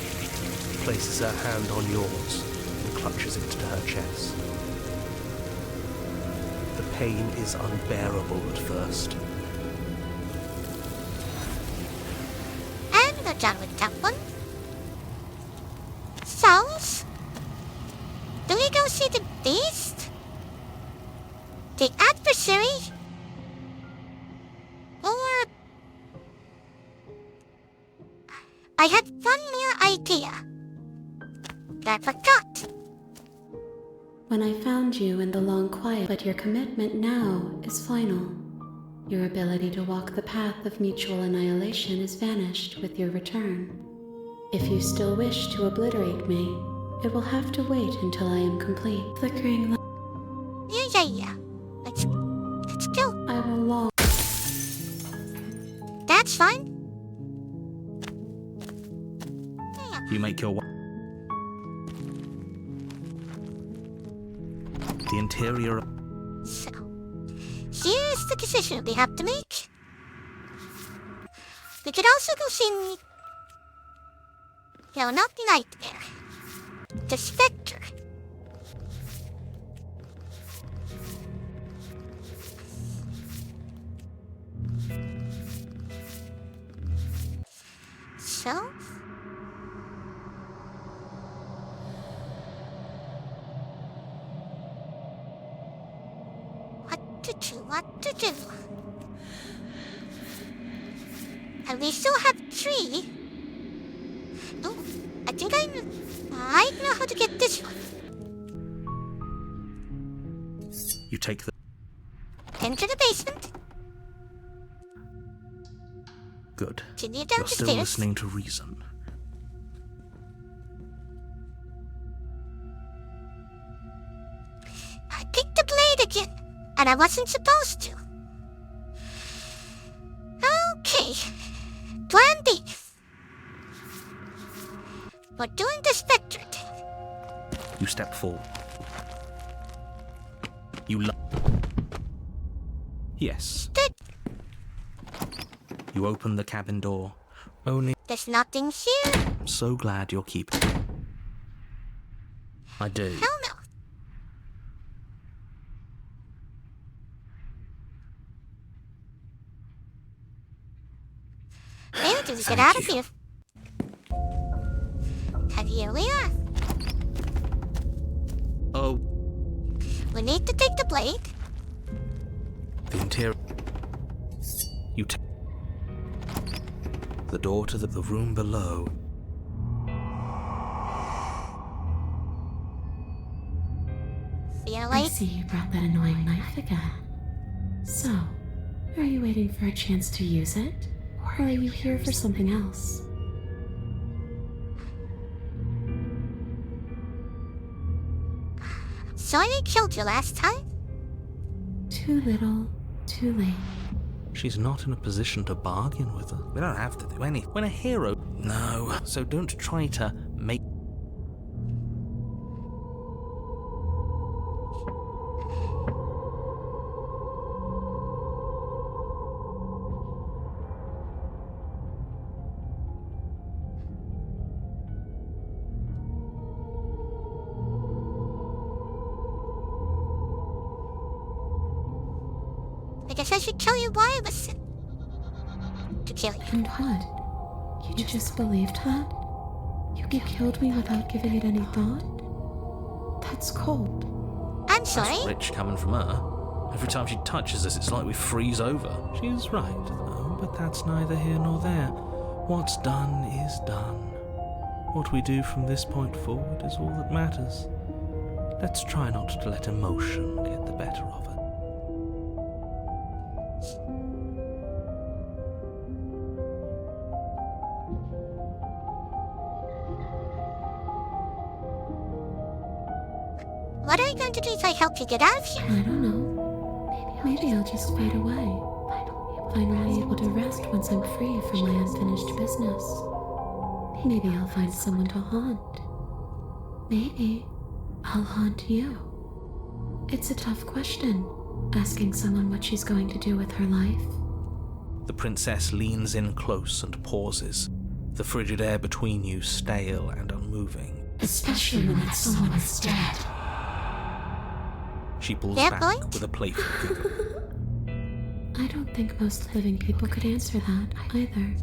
places her hand on yours and clutches it to her chest. The pain is unbearable at first. And we're done with that one. So, do we go see the beast? The adversary? Or... I had one more idea. I forgot. When I found you in the long quiet, but your commitment now is final. Your ability to walk the path of mutual annihilation is vanished with your return. If you still wish to obliterate me, it will have to wait until I am complete. Flickering Yeah. Let's go. I will long. That's fine. You make your way. The interior of So, here's the decision we have to make. We could also go see... No, not the nightmare. The specter. So... What to do? And we still have 3. Oh, I think I know how to get this one. you take the Into the basement. good. Continue down You're the still stairs. listening to reason. I picked the blade again, and I wasn't supposed to. Okay. Plan B. We're doing the spectre thing. You step forward. You Yes. Good. You open the cabin door. Only There's nothing here. I'm so glad you're keeping. I do. Hell no. Maybe we get out of you. here. And here we are. Oh, We need to take the blade. the interior. You take the door to the room below. Feel I like see you brought that annoying knife again. So, are you waiting for a chance to use it? Or are you here for something else? sorry I killed you last time. Too little, too late. She's not in a position to bargain with her. We don't have to do anything. When a hero... No, so don't try to make... I guess I should tell you why I was sent to kill you. And what? You just believed that? You killed me without giving it any thought? That's cold. I'm sorry. That's rich coming from her. Every time she touches us, it's like we freeze over. She's right, though, but that's neither here nor there. What's done is done. What we do from this point forward is all that matters. Let's try not to let emotion get the better of it. What are you going to do if I help you get out of here? I don't know. Maybe I'll just fade away. Finally able to rest once I'm free from my unfinished business. Maybe I'll find someone to haunt. Maybe I'll haunt you. It's a tough question, asking someone what she's going to do with her life. The princess leans in close and pauses, the frigid air between you stale and unmoving. Especially when that someone is dead. She pulls Yeah, back boy? with a playful giggle. I don't think most living people could answer that either.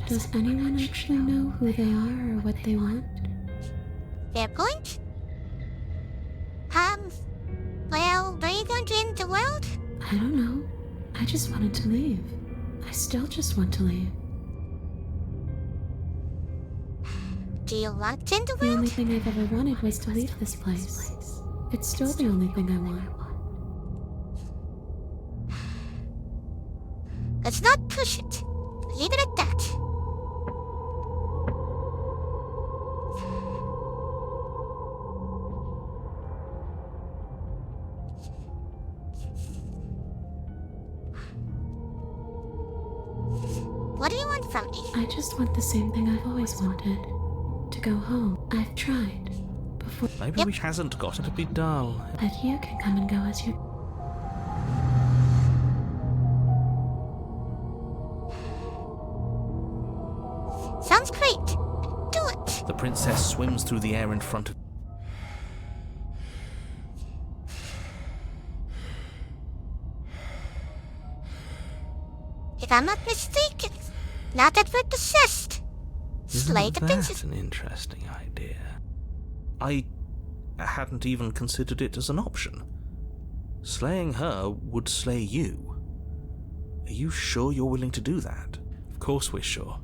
Does anyone actually know who they are or what they want? Fair point. Well, are you going to end the world? I don't know. I just wanted to leave. I still just want to leave. Do you want to end the The only world? thing I've ever wanted was to leave this place. It's still the only thing I want. Let's not push it. Leave it at that. What do you want from me? I just want the same thing I've always wanted. To go home. I've tried. Before. Maybe Yep. we hasn't got to be dull. That you can come and go as you. Sounds great. Do it. The princess swims through the air in front of If I'm not mistaken, now that we're possessed, slay Isn't the that princess. an interesting idea? I hadn't even considered it as an option. Slaying her would slay you. Are you sure you're willing to do that? Of course we're sure.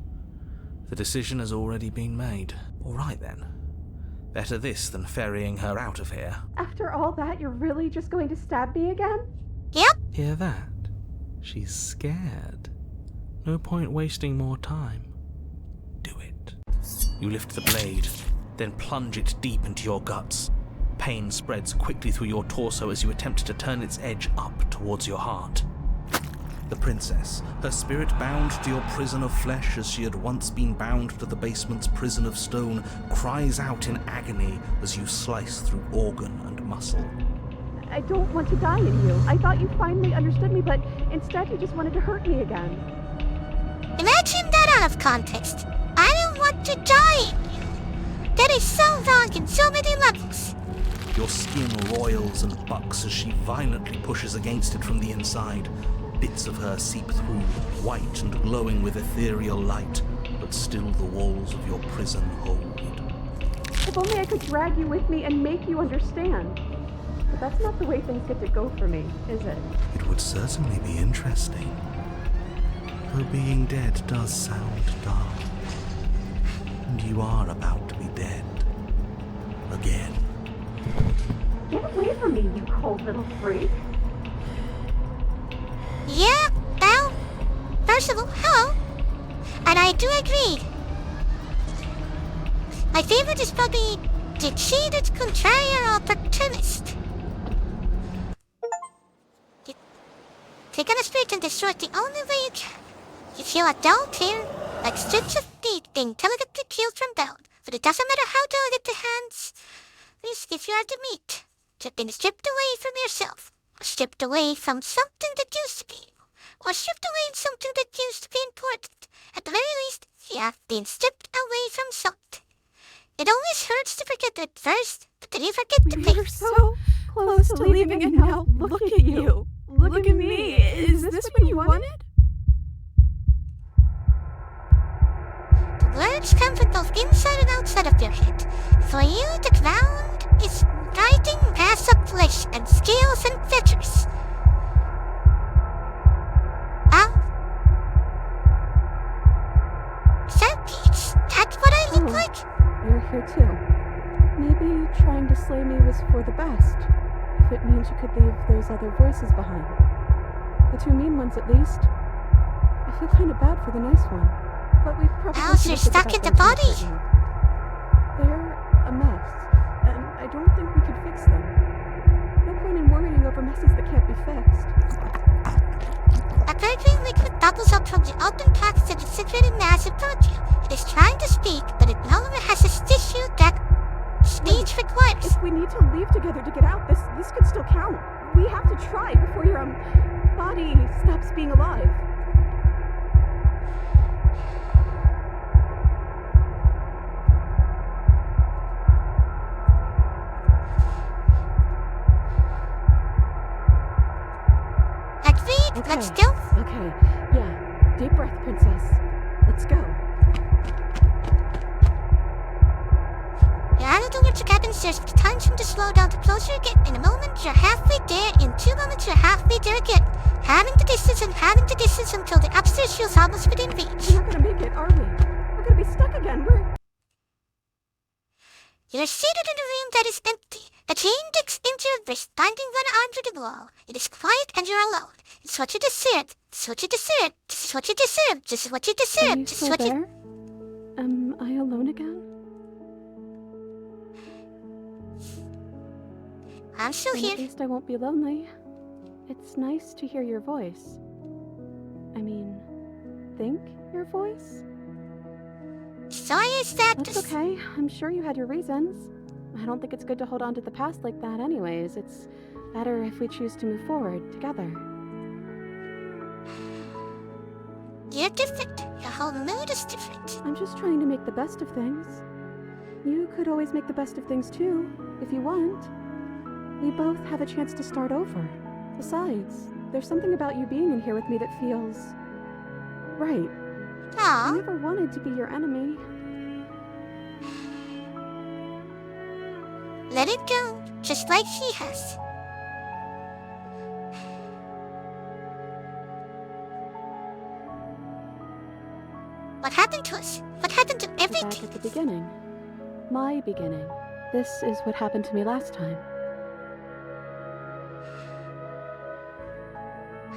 The decision has already been made. All right then. Better this than ferrying her out of here. After all that, you're really just going to stab me again? Yep. Hear that? She's scared. No point wasting more time. Do it. You lift the blade, then plunge it deep into your guts. Pain spreads quickly through your torso as you attempt to turn its edge up towards your heart. The princess, her spirit bound to your prison of flesh as she had once been bound to the basement's prison of stone, cries out in agony as you slice through organ and muscle. I don't want to die in you. I thought you finally understood me, but instead you just wanted to hurt me again. Imagine that out of context. I don't want to die in you. That is so wrong in so many levels. Your skin roils and bucks as she violently pushes against it from the inside. Bits of her seep through, white and glowing with ethereal light, but still the walls of your prison hold. If only I could drag you with me and make you understand. But that's not the way things get to go for me, is it? It would certainly be interesting. Though being dead does sound dull. And you are about to be dead. Again. Get away from me, you cold little freak. Yeah, well, first of all, hello. And I do agree. My favorite is probably the cheated contrarian opportunist. Taking a straight and destroy the only way you can. You feel a dull tear, like strips of meat being delicately peeled from bone, but it doesn't matter how delicate the hands. Least if you are the meat, just been stripped away from yourself, or stripped away from something that used to be, or stripped away something that used to be important. At the very least, you have been stripped away from something. It always hurts to forget at first, but then you forget to We were pay. so close to leaving and now look at you. Look at me. Is this what you wanted? The words come from both inside and outside of your head. For you, the ground is writing mass of flesh and scales and feathers. Is that what I look Oh. like? You're here too. Maybe trying to slay me was for the best, if it means you could leave those other voices behind. The two mean ones, at least. I feel kind of bad for the nice one, but we probably Else should you're have stuck figured in out the those body. things. They're a mess, and I don't think we could fix them. No point in worrying over messes that can't be fixed. A very green liquid bubbles up from the open pockets of the situated mass in front of you. It is trying to speak, but it no longer has a tissue that speech requires. If we need to leave together to get out, this could still count. We have to try before your body stops being alive. Agreed, Okay. let's do. Okay, yeah. Deep breath, princess. Let's go. You're out of the winter cabin, there's the time seems to slow down the closer you get. In a moment, you're halfway there. In 2 moments, you're halfway there again. Having the distance until the upstairs feels almost within reach. We're not gonna make it, are we? We're gonna be stuck again. You're seated in a room that is empty. A chain digs into your wrist, binding one arm to the wall. It is quiet and you're alone. It's what you deserve. It's what you deserve. This is what you deserve. This is what you Are deserve. you This is still what you... there? Am I alone again? I'm still Then here. at least I won't be lonely. It's nice to hear your voice. I mean, think your voice? Sorry, is that... That's okay. I'm sure you had your reasons. I don't think it's good to hold on to the past like that anyways. It's better if we choose to move forward together. You're different. Your whole mood is different. I'm just trying to make the best of things. You could always make the best of things too, if you want. We both have a chance to start over. Besides, there's something about you being in here with me that feels... right. I Aw, never wanted to be your enemy. let it go. Just like she has. What happened to us? What happened to We're back everything? at the beginning. My beginning. This is what happened to me last time.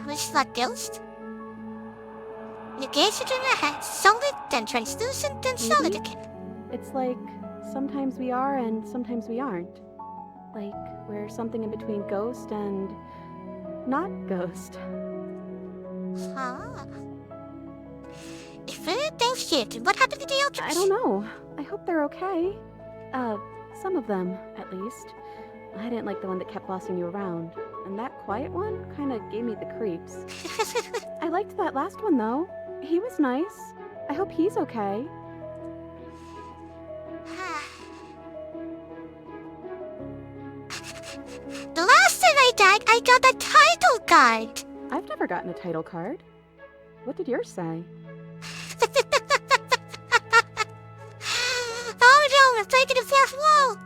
Was that ghost? You gaze into your hands, solid, then translucent, then solid Maybe. again. It's like sometimes we are and sometimes we aren't. Like we're something in between ghost and not ghost. Huh. If we're both here, then what happened to the others? I don't know. I hope they're okay. Some of them, at least. I didn't like the one that kept bossing you around. And that quiet one kinda gave me the creeps. I liked that last one though. He was nice. I hope he's okay. The last time I died, I got a title card. I've never gotten a title card. What did yours say? Oh no, I'm breaking the fourth wall.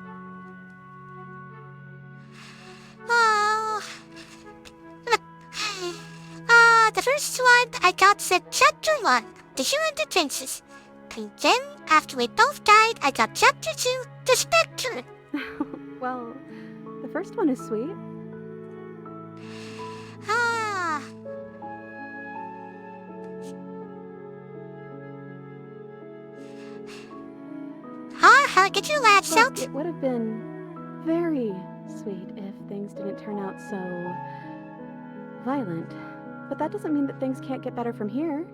Oh. The first one I got said Chapter 1, The Human Defenses. And then, after we both died, I got Chapter 2, The Spectre. Well, the first one is sweet. Ah. How get your lads Look, out? it would have been very sweet if things didn't turn out so violent. But that doesn't mean that things can't get better from here.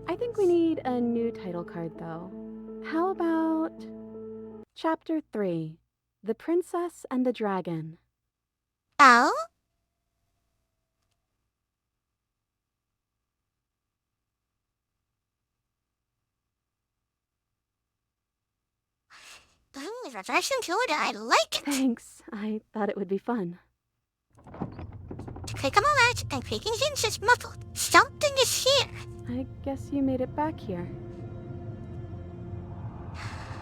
I think we need a new title card, though. How about Chapter 3, The Princess and the Dragon? Oh? Ooh, reverse and order, I like it. Thanks. I thought it would be fun. To click on a latch and clicking hinge is muffled. Something is here. I guess you made it back here.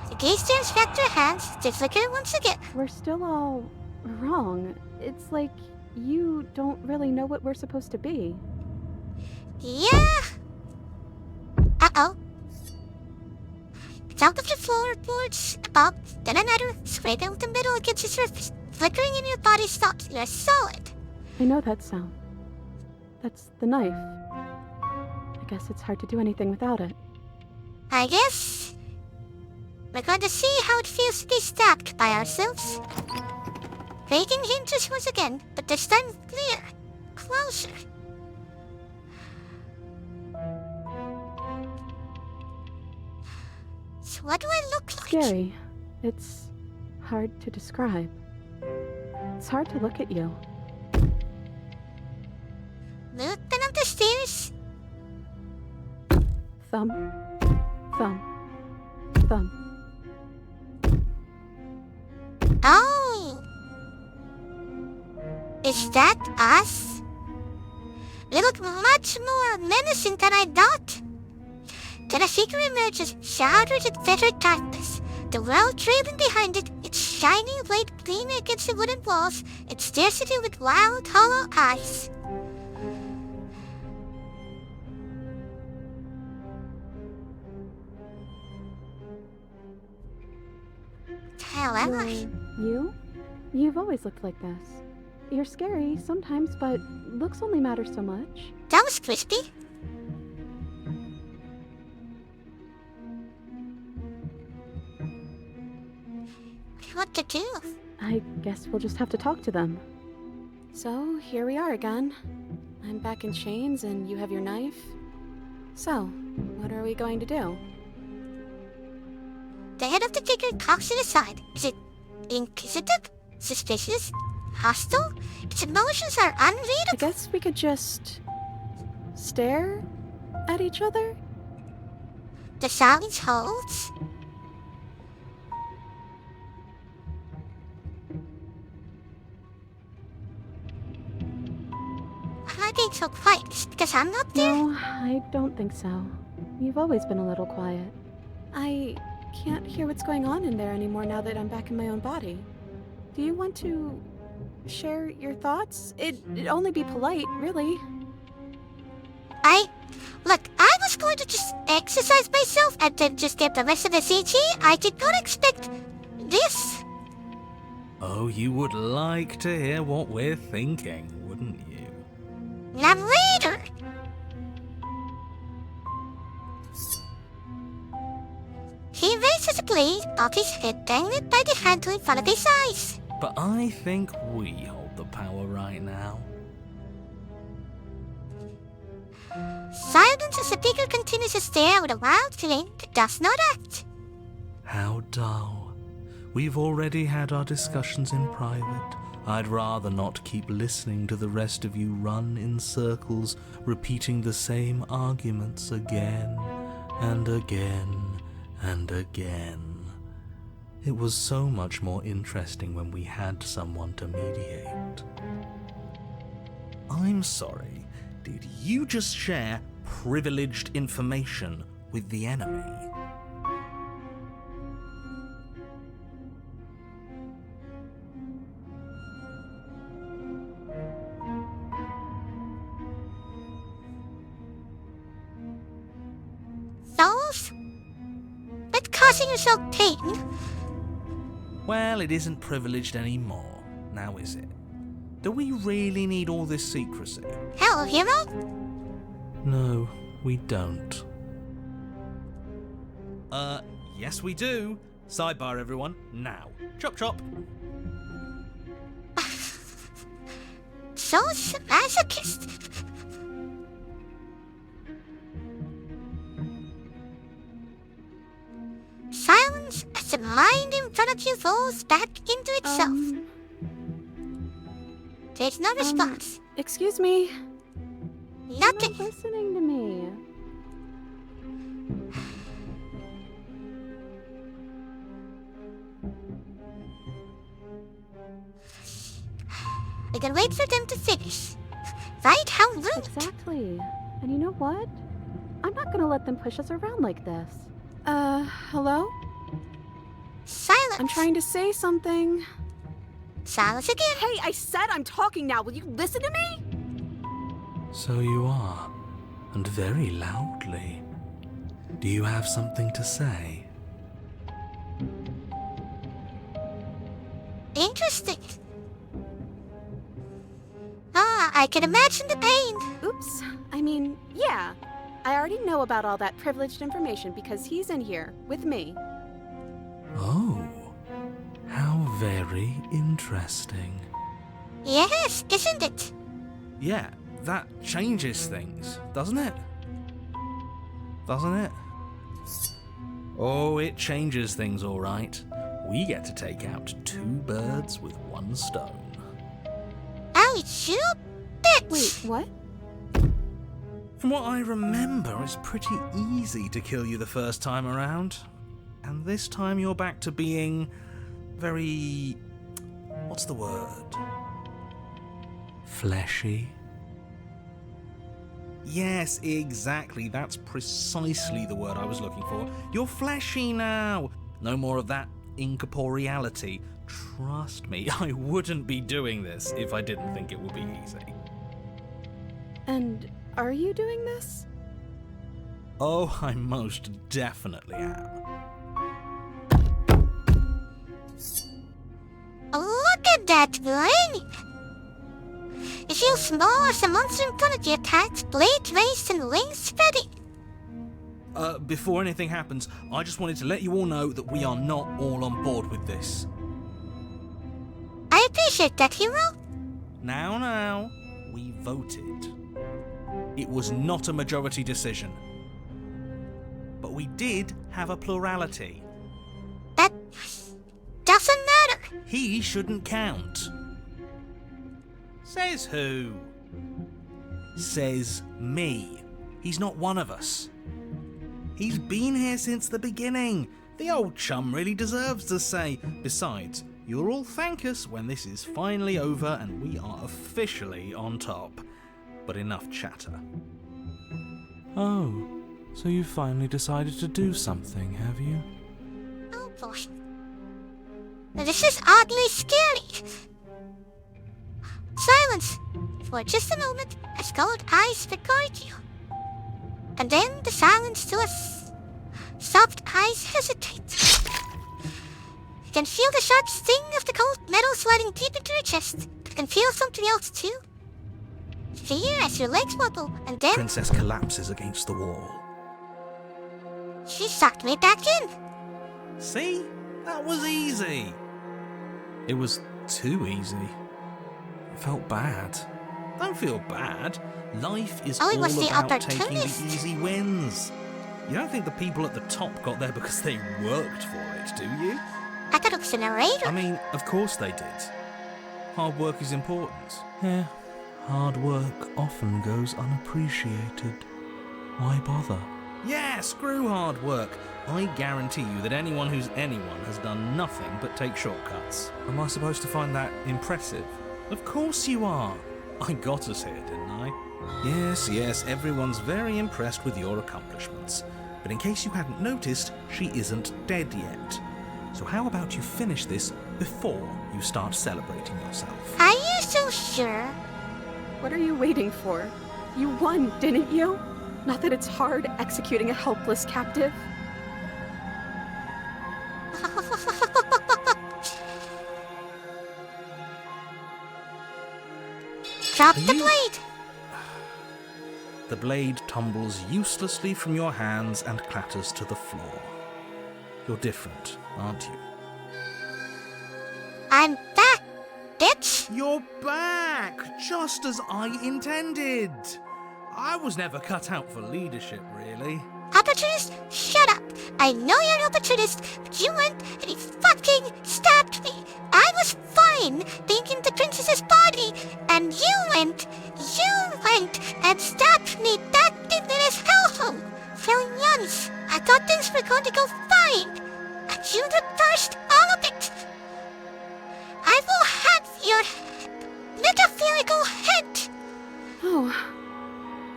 The gaze turns back to your hands, they flicker once again. We're still all wrong. It's like you don't really know what we're supposed to be. Yeah. Uh-oh. Sound of the floorboards above, then another, scraping with the middle against the surface, flickering in your body stops. You're solid. I know that sound. That's the knife. I guess it's hard to do anything without it. I guess we're going to see how it feels to be stabbed by ourselves. Breaking hinges once again, but this time clear, closer. Yes, what do I look like? Scary. It's hard to describe. It's hard to look at you. Movement of the stairs. Thumb. Thumb. Thumb. Oh. Is that us? We look much more menacing than I thought. Then a figure emerges, shrouded in feathered darkness. The world trailing behind it, its shining light gleaming against the wooden walls, it stares at you with wild, hollow eyes. However, You? You've always looked like this. You're scary sometimes, but looks only matter so much. that was crispy. What to do? I guess we'll just have to talk to them. So, here we are again. I'm back in chains and you have your knife. So, what are we going to do? The head of the figure cocks it aside. Is it inquisitive? Suspicious? Hostile? Its emotions are I unreadable. guess we could just stare at each other? The silence holds. Am I being so quiet just because I'm not there? No, I don't think so. You've always been a little quiet. I can't hear what's going on in there anymore now that I'm back in my own body. Do you want to share your thoughts? It'd only be polite, really. Look, I was going to just exercise myself and then just get the rest of the CG. I did not expect this. Oh, you would like to hear what we're thinking, wouldn't you? Now later. He raises a blade off his head, dangling by the handle in front of his eyes. But I think we hold the power right now. Silence as the figure continues to stare with a wild grin that does not act. How dull. We've already had our discussions in private. I'd rather not keep listening to the rest of you run in circles, repeating the same arguments again and again and again. It was so much more interesting when we had someone to mediate. I'm sorry, did you just share privileged information with the enemy? Souls? But causing yourself pain? Well, it isn't privileged anymore, now is it? Do we really need all this secrecy? Hello, hero? No, we don't. Yes we do. Sidebar, everyone, now. Chop chop. Souls masochist. Silence as the mind in front of you falls back into itself. There's no response. Excuse me. Nothing. You're not listening to me. We can wait for them to finish. Right? How rude. Exactly. And you know what? I'm not gonna let them push us around like this. Hello? Silence. I'm trying to say something. Silence again. Hey, I said I'm talking now. Will you listen to me? So you are, and very loudly. Do you have something to say? Interesting. I can imagine the pain. Oops. I mean, yeah. I already know about all that privileged information because he's in here with me. Oh, how very interesting. Yes, isn't it? Yeah, that changes things, doesn't it? Doesn't it? Oh, it changes things all right. We get to take out 2 birds with 1 stone. Oh, you bitch! Wait, what? From what I remember, it's pretty easy to kill you the first time around. And this time you're back to being very... what's the word? Fleshy? Yes, exactly. That's precisely the word I was looking for. You're fleshy now. No more of that incorporeality. Trust me, I wouldn't be doing this if I didn't think it would be easy. And are you doing this? Oh, I most definitely am. Look at that, Blaine! If you small as a monster in front of you attacks, blades raised and wings spreading. Before anything happens, I just wanted to let you all know that we are not all on board with this. I appreciate that, hero. Now, we voted. It was not a majority decision. But we did have a plurality. That doesn't matter. He shouldn't count. Says who? Says me. He's not one of us. He's been here since the beginning. The old chum really deserves to say. Besides, you'll all thank us when this is finally over and we are officially on top. But enough chatter. Oh, so you finally decided to do something, have you? Oh boy. This is oddly scary. Silence! For just a moment, as cold eyes regard you. And then the silence to us. Soft eyes hesitate. You can feel the sharp sting of the cold metal sliding deep into your chest. You can feel something else too. Fear as your legs wobble, and then Princess collapses against the wall. she sucked me back in. See? That was easy. It was too easy. It felt bad. Don't feel bad. Life is Oh, it all was the about taking the opportunist. easy wins. You don't think the people at the top got there because they worked for it, do you? I thought it was a narrator. I mean, of course they did. Hard work is important. Yeah, hard work often goes unappreciated. Why bother? Yeah, screw hard work. I guarantee you that anyone who's anyone has done nothing but take shortcuts. Am I supposed to find that impressive? Of course you are. I got us here, didn't I? Yes, everyone's very impressed with your accomplishments. But in case you hadn't noticed, she isn't dead yet. So how about you finish this before you start celebrating yourself? Are you so sure? What are you waiting for? You won, didn't you? Not that it's hard executing a helpless captive. Drop Are the you- blade. The blade tumbles uselessly from your hands and clatters to the floor. You're different, aren't you? I'm back, bitch. You're back! Just as I intended! I was never cut out for leadership, really. Opportunist, shut up. I know you're an opportunist, but you went and you fucking stabbed me. I was fine being in the princess's body, and you went and stabbed me back into this hellhole. For once, I thought things were going to go fine, and you reversed all of it. I will have your metaphorical head. Oh,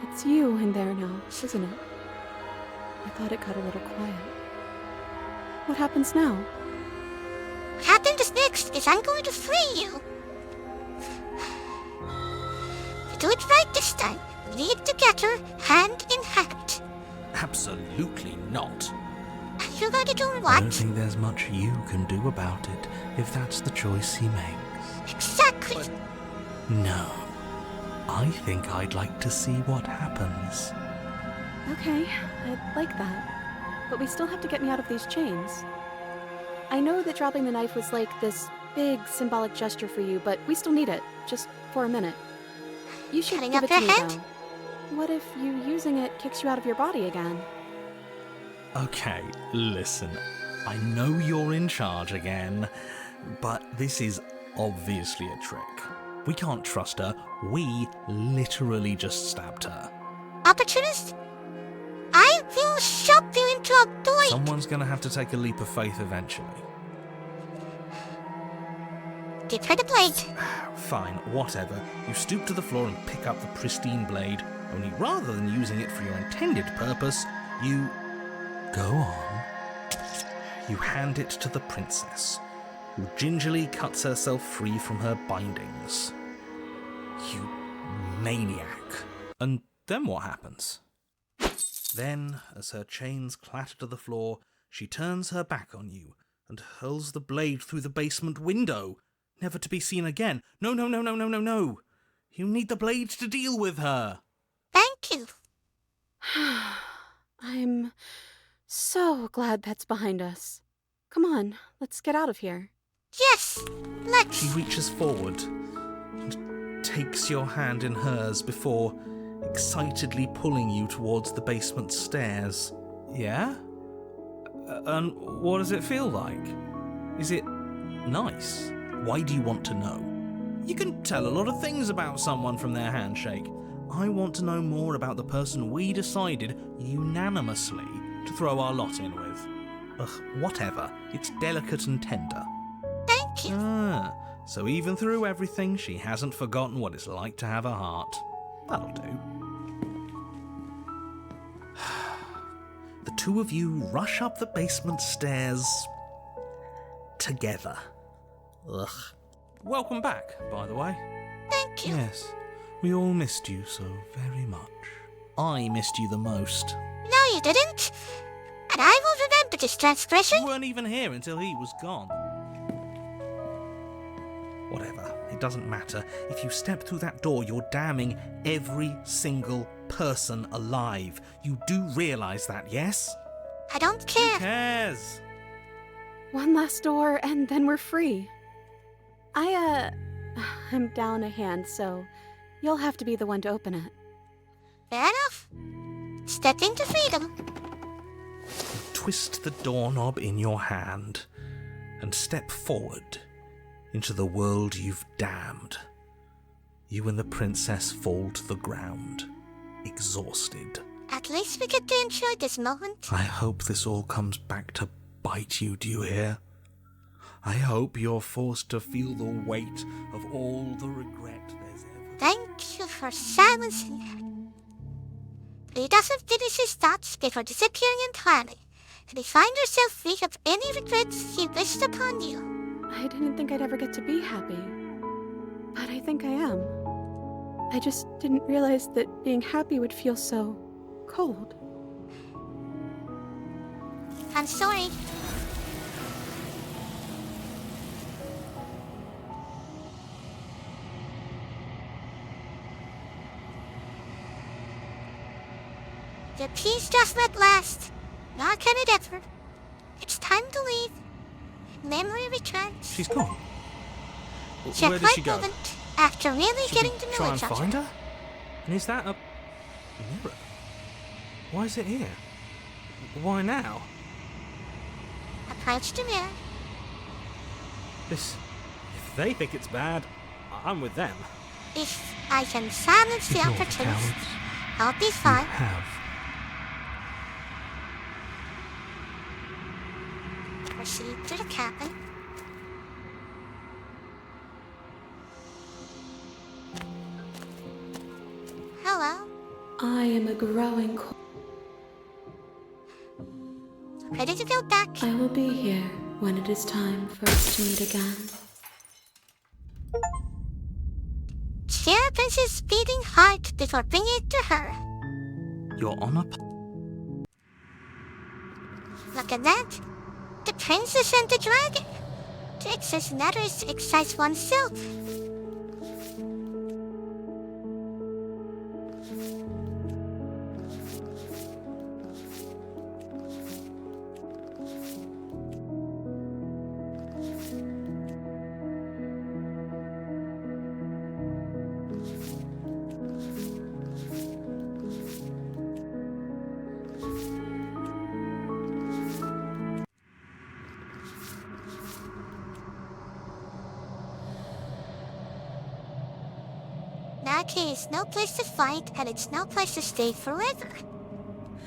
it's you in there now, isn't it? I thought it got a little quiet. What happens now? What happens next is I'm going to free you. To do it right this time, we lead together, hand in hand. Absolutely not. And you're going to do I don't what? think there's much you can do about it if that's the choice he makes. Exactly. No. I think I'd like to see what happens. Okay, I'd like that. But we still have to get me out of these chains. I know that dropping the knife was like this big symbolic gesture for you, but we still need it, just for a minute. You should Cutting give up it to your me, hand? though. What if you using it kicks you out of your body again? Okay, listen. I know you're in charge again, but this is obviously a trick. We can't trust her. We literally just stabbed her. Opportunist? I will shove you into a void! Someone's gonna have to take a leap of faith eventually. Give her the blade. Fine, whatever. You stoop to the floor and pick up the pristine blade, only rather than using it for your intended purpose, you... Go on. You hand it to the princess, who gingerly cuts herself free from her bindings. You maniac. And then what happens? Then, as her chains clatter to the floor, she turns her back on you and hurls the blade through the basement window, never to be seen again. No. You need the blade to deal with her. Thank you. I'm so glad that's behind us. Come on, let's get out of here. Yes, let's. She reaches forward and takes your hand in hers before excitedly pulling you towards the basement stairs. Yeah? And what does it feel like? Is it nice? Why do you want to know? You can tell a lot of things about someone from their handshake. I want to know more about the person we decided unanimously to throw our lot in with. Ugh, whatever. It's delicate and tender. Thank you. Ah, so even through everything, she hasn't forgotten what it's like to have a heart. That'll do. The two of you rush up the basement stairs together. Ugh. Welcome back, by the way. Thank you. Yes, we all missed you so very much. I missed you the most. No, you didn't. And I will remember this transgression. You weren't even here until he was gone. Whatever, it doesn't matter. If you step through that door, you're damning every single person alive. You do realise that, yes? I don't Who care. cares? One last door, and then we're free. I'm down a hand, so you'll have to be the one to open it. Fair enough. Step into freedom. Twist the doorknob in your hand and step forward into the world you've damned. You and the princess fall to the ground, exhausted. At least we get to enjoy this moment. I hope this all comes back to bite you, do you hear? I hope you're forced to feel the weight of all the regret there's ever... Thank you for silencing her. He doesn't finish his thoughts before disappearing entirely, and you find yourself free of any regrets he wished upon you. I didn't think I'd ever get to be happy, but I think I am. I just didn't realize that being happy would feel so cold. I'm sorry. The peace does not last, nor can it ever. It's time to leave. Memory returns. She's gone. Check Where did my she go? movement after really Should getting we to know try and each other. find her? And is that a mirror? Why is it here? Why now? Approach the mirror. If they think it's bad, I'm with them. If I can silence the Ignore opportunist, cowards. I'll be You fine. have. Proceed to the cabin. Hello. I am a growing Ready to go back? I will be here when it is time for us to meet again. Share Prince's beating heart before bringing it to her. You're on a... Look at that. The princess and the dragon. To excess matters excite oneself. key is no place to fight, and it's no place to stay forever.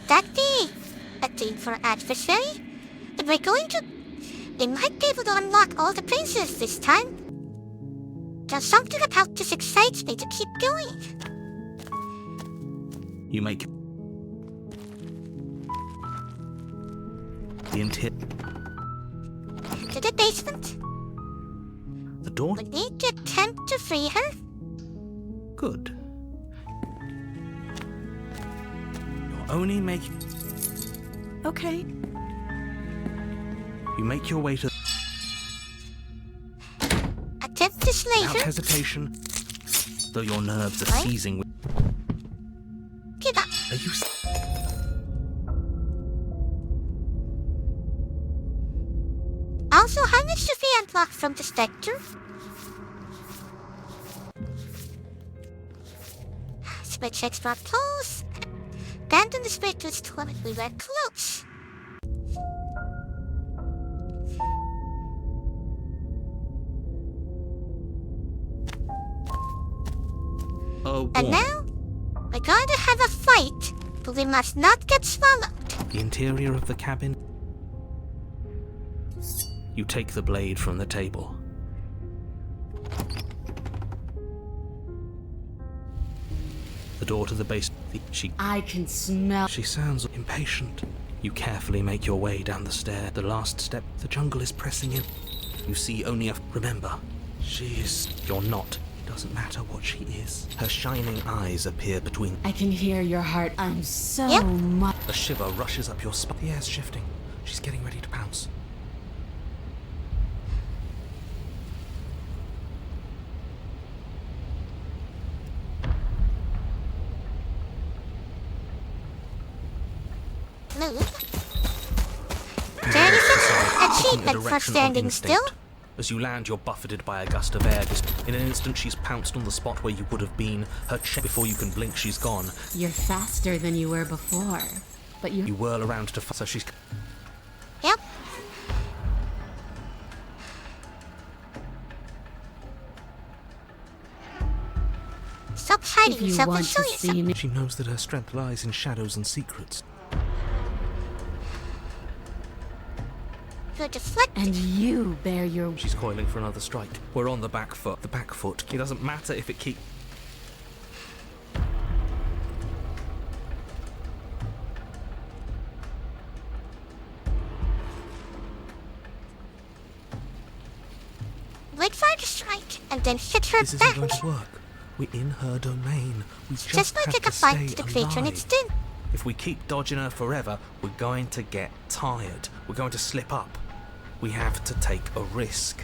That be a thing for adversary, but we're going to... They might be able to unlock all the princes this time. There's something about this excites me to keep going. You make the interior. To the basement. The door? We need to attempt to free her. Good. You're only making... Okay. You make your way to... Attempt this Without later. hesitation, though your nerves are What? seizing with... Give up. Are you... Also, how much to be unlocked from the Spectre? Switch extra close. Abandon the Spectre's toilet. We were close. And now, we're going to have a fight, but we must not get swallowed. The interior of the cabin. You take the blade from the table. The door to the base. I can smell. She sounds impatient. You carefully make your way down the stair. The last step. The jungle is pressing in. You see only a... Remember, she is... You're not. It doesn't matter what she is. Her shining eyes appear between... I can hear your heart. I'm so Yep. much. A shiver rushes up your spine. The air's shifting. She's getting ready to pounce. Move. There is an achievement for standing still. As you land, you're buffeted by a gust of air. In an instant, she's pounced on the spot where you would have been. Her check before you can blink, she's gone. You're faster than you were before, but You whirl around to so she's... Yep. Stop hiding if you yourself want and show to yourself. see me, She knows that her strength lies in shadows and secrets. You're deflecting. and you bear your. She's coiling for another strike. We're on the back foot. The back foot. It doesn't matter if it keeps... Wait for her to strike, and then hit her This isn't back. going to work. We're in her domain. We Just might have take a to fight stay to the creature in its alive. den. If we keep dodging her forever, we're going to get tired. We're going to slip up. We have to take a risk.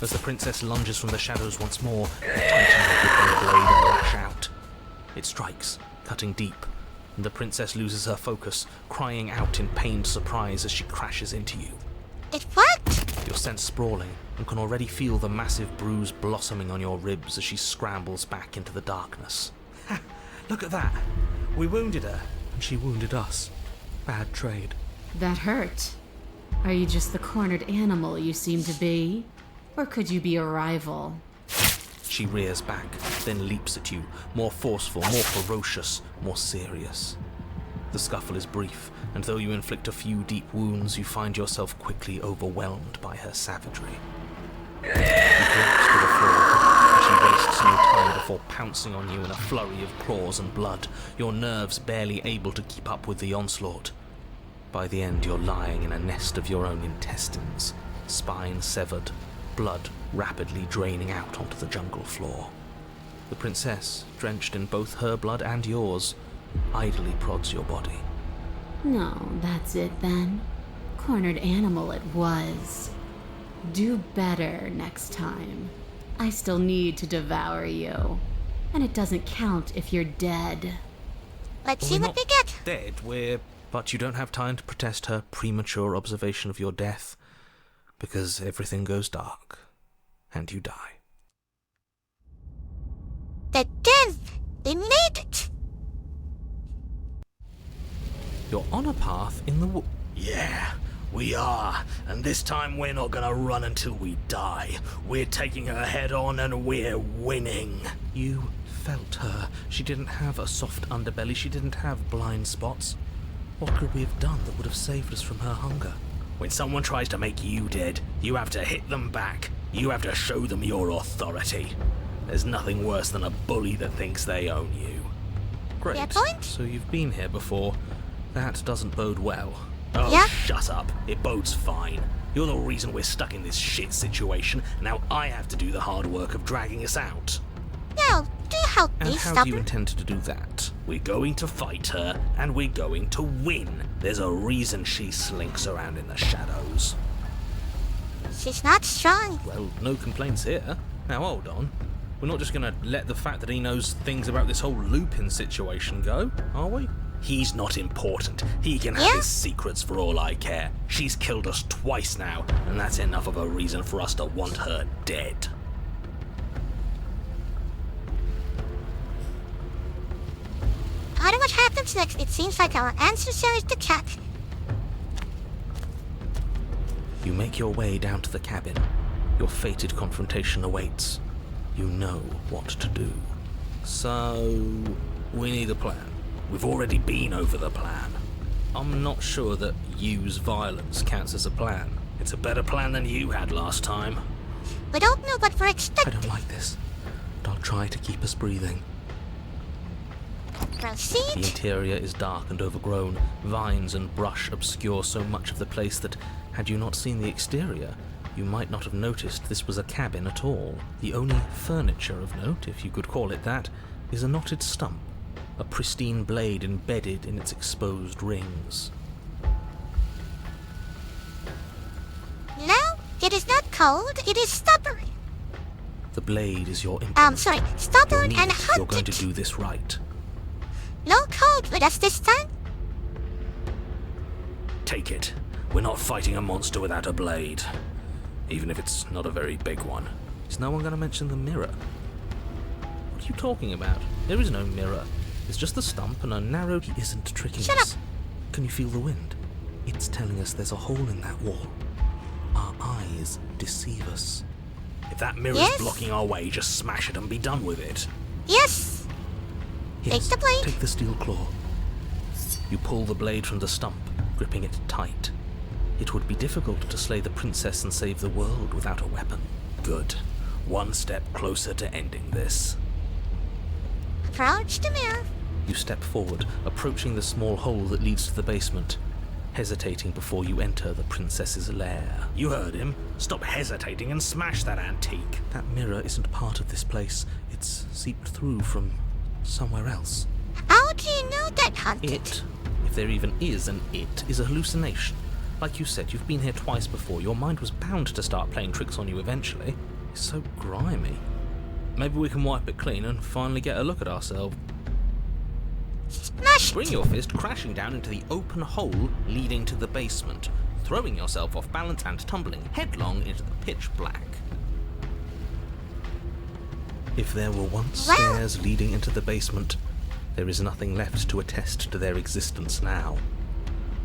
As the princess lunges from the shadows once more, you tighten her grip on the blade and lash out. It strikes, cutting deep, and the princess loses her focus, crying out in pained surprise as she crashes into you. It worked! You're sent sprawling and can already feel the massive bruise blossoming on your ribs as she scrambles back into the darkness. Ha! Look at that! We wounded her, and she wounded us. Bad trade. That hurt. Are you just the cornered animal you seem to be? Or could you be a rival? She rears back, then leaps at you, more forceful, more ferocious, more serious. The scuffle is brief, and though you inflict a few deep wounds, you find yourself quickly overwhelmed by her savagery. You collapse to the floor, and she wastes no time before pouncing on you in a flurry of claws and blood, your nerves barely able to keep up with the onslaught. By the end, you're lying in a nest of your own intestines, spine severed, blood rapidly draining out onto the jungle floor. The princess, drenched in both her blood and yours, idly prods your body. No, that's it then. Cornered animal it was. Do better next time. I still need to devour you. And it doesn't count if you're dead. Let's Well, see we're what we not get. Dead, but you don't have time to protest her premature observation of your death, because everything goes dark, and you die. The den! We made it! You're on a path in the woods. Yeah, we are. And this time we're not gonna run until we die. We're taking her head on and we're winning. You felt her. She didn't have a soft underbelly. She didn't have blind spots. What could we have done that would have saved us from her hunger? When someone tries to make you dead, you have to hit them back. You have to show them your authority. There's nothing worse than a bully that thinks they own you. Great. Fair point. So you've been here before. That doesn't bode well. Oh, Yeah. shut up. It bodes fine. You're the reason we're stuck in this shit situation. Now I have to do the hard work of dragging us out. Now, do you help And me, how do you stubborn? intend to do that? We're going to fight her, and we're going to win. There's a reason she slinks around in the shadows. She's not strong. Well, no complaints here. Now hold on. We're not just gonna let the fact that he knows things about this whole Lupin situation go, are we? He's not important. He can have Yeah? his secrets for all I care. She's killed us twice now, and that's enough of a reason for us to want her dead. I don't know what happens next. It seems like our ancestor is the cat. You make your way down to the cabin. Your fated confrontation awaits. You know what to do. So, we need a plan. We've already been over the plan. I'm not sure that use violence counts as a plan. It's a better plan than you had last time. We don't know what we're I expecting. don't like this, but I'll try to keep us breathing. The Proceed. interior is dark and overgrown. Vines and brush obscure so much of the place that, had you not seen the exterior, you might not have noticed this was a cabin at all. The only furniture of note, if you could call it that, is a knotted stump, a pristine blade embedded in its exposed rings. No, it is not cold. It is stubborn. The blade is your implement. Sorry, You'll stubborn need and it if you're going to hunted. do this right. No cold with us this time. Take it. We're not fighting a monster without a blade. Even if it's not a very big one. Is no one going to mention the mirror? What are you talking about? There is no mirror. It's just the stump and a narrow... He isn't tricking Shut us. up. Can you feel the wind? It's telling us there's a hole in that wall. Our eyes deceive us. If that mirror's Yes? blocking our way, just smash it and be done with it. Yes. Yes, the blade. Take the steel claw. You pull the blade from the stump, gripping it tight. It would be difficult to slay the princess and save the world without a weapon. Good. One step closer to ending this. Approach the mirror. You step forward, approaching the small hole that leads to the basement, hesitating before you enter the princess's lair. You heard him. Stop hesitating and smash that antique. That mirror isn't part of this place. It's seeped through from somewhere else. How do you know that, hunted? It, if there even is an it, is a hallucination. Like you said, you've been here twice before. Your mind was bound to start playing tricks on you eventually. It's so grimy. Maybe we can wipe it clean and finally get a look at ourselves. Smash. Bring your fist crashing down into the open hole leading to the basement, throwing yourself off balance and tumbling headlong into the pitch black. If there were once Wow. stairs leading into the basement, there is nothing left to attest to their existence now.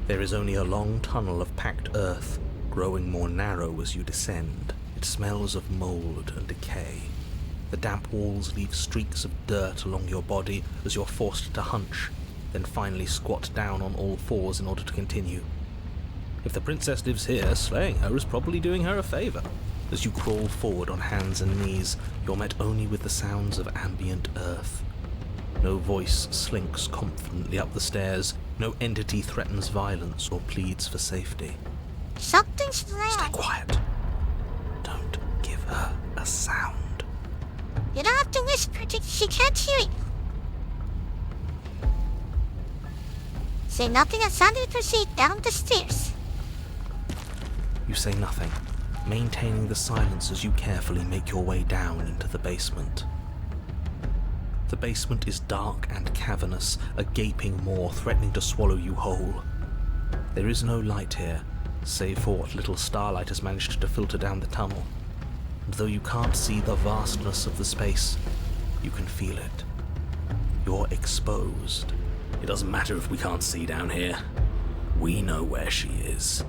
There is only a long tunnel of packed earth, growing more narrow as you descend. It smells of mold and decay. The damp walls leave streaks of dirt along your body as you're forced to hunch, then finally squat down on all fours in order to continue. If the princess lives here, slaying her is probably doing her a favor. As you crawl forward on hands and knees, you're met only with the sounds of ambient earth. No voice slinks confidently up the stairs. No entity threatens violence or pleads for safety. Something's Stay wrong. quiet. Don't give her a sound. You don't have to whisper. She can't hear you. Say nothing and suddenly proceed down the stairs. You say nothing, maintaining the silence as you carefully make your way down into the basement. The basement is dark and cavernous, a gaping maw threatening to swallow you whole. There is no light here, save for what little starlight has managed to filter down the tunnel. And though you can't see the vastness of the space, you can feel it. You're exposed. It doesn't matter if we can't see down here. We know where she is.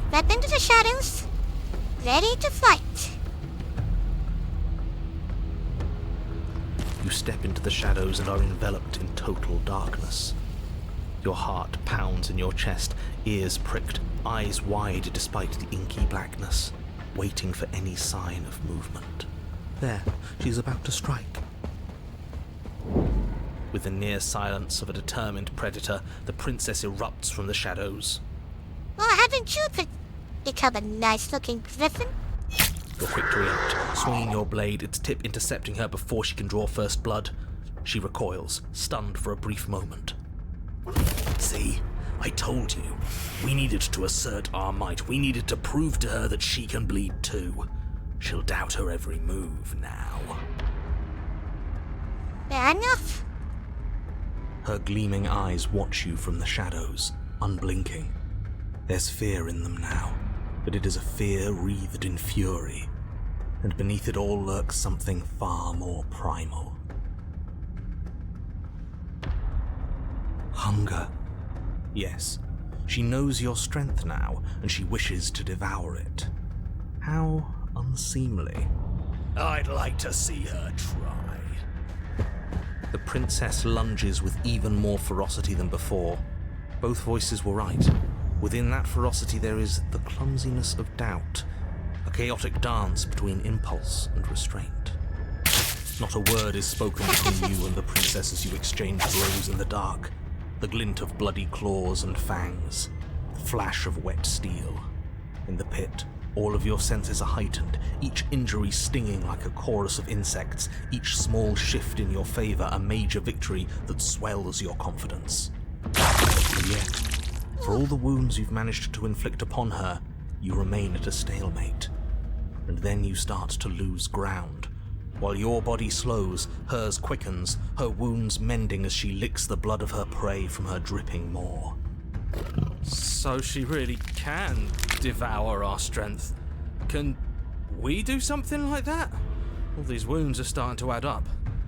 Step into the shadows. Ready to fight. You step into the shadows and are enveloped in total darkness. Your heart pounds in your chest, ears pricked, eyes wide despite the inky blackness, waiting for any sign of movement. There, she's about to strike. With the near silence of a determined predator, the princess erupts from the shadows. Well, haven't you become a nice-looking griffin? You're quick to react, swinging your blade, its tip intercepting her before she can draw first blood. She recoils, stunned for a brief moment. See? I told you. We needed to assert our might. We needed to prove to her that she can bleed too. She'll doubt her every move now. Fair enough. Her gleaming eyes watch you from the shadows, unblinking. There's fear in them now, but it is a fear wreathed in fury, and beneath it all lurks something far more primal. Hunger. Yes, she knows your strength now, and she wishes to devour it. How unseemly. I'd like to see her try. The princess lunges with even more ferocity than before. Both voices were right. Within that ferocity there is the clumsiness of doubt, a chaotic dance between impulse and restraint. Not a word is spoken between you and the princess as you exchange blows in the dark. The glint of bloody claws and fangs, the flash of wet steel. In the pit, all of your senses are heightened, each injury stinging like a chorus of insects, each small shift in your favor a major victory that swells your confidence. And yet, for all the wounds you've managed to inflict upon her, you remain at a stalemate. And then you start to lose ground. While your body slows, hers quickens, her wounds mending as she licks the blood of her prey from her dripping maw. So she really can devour our strength. Can we do something like that? All these wounds are starting to add up.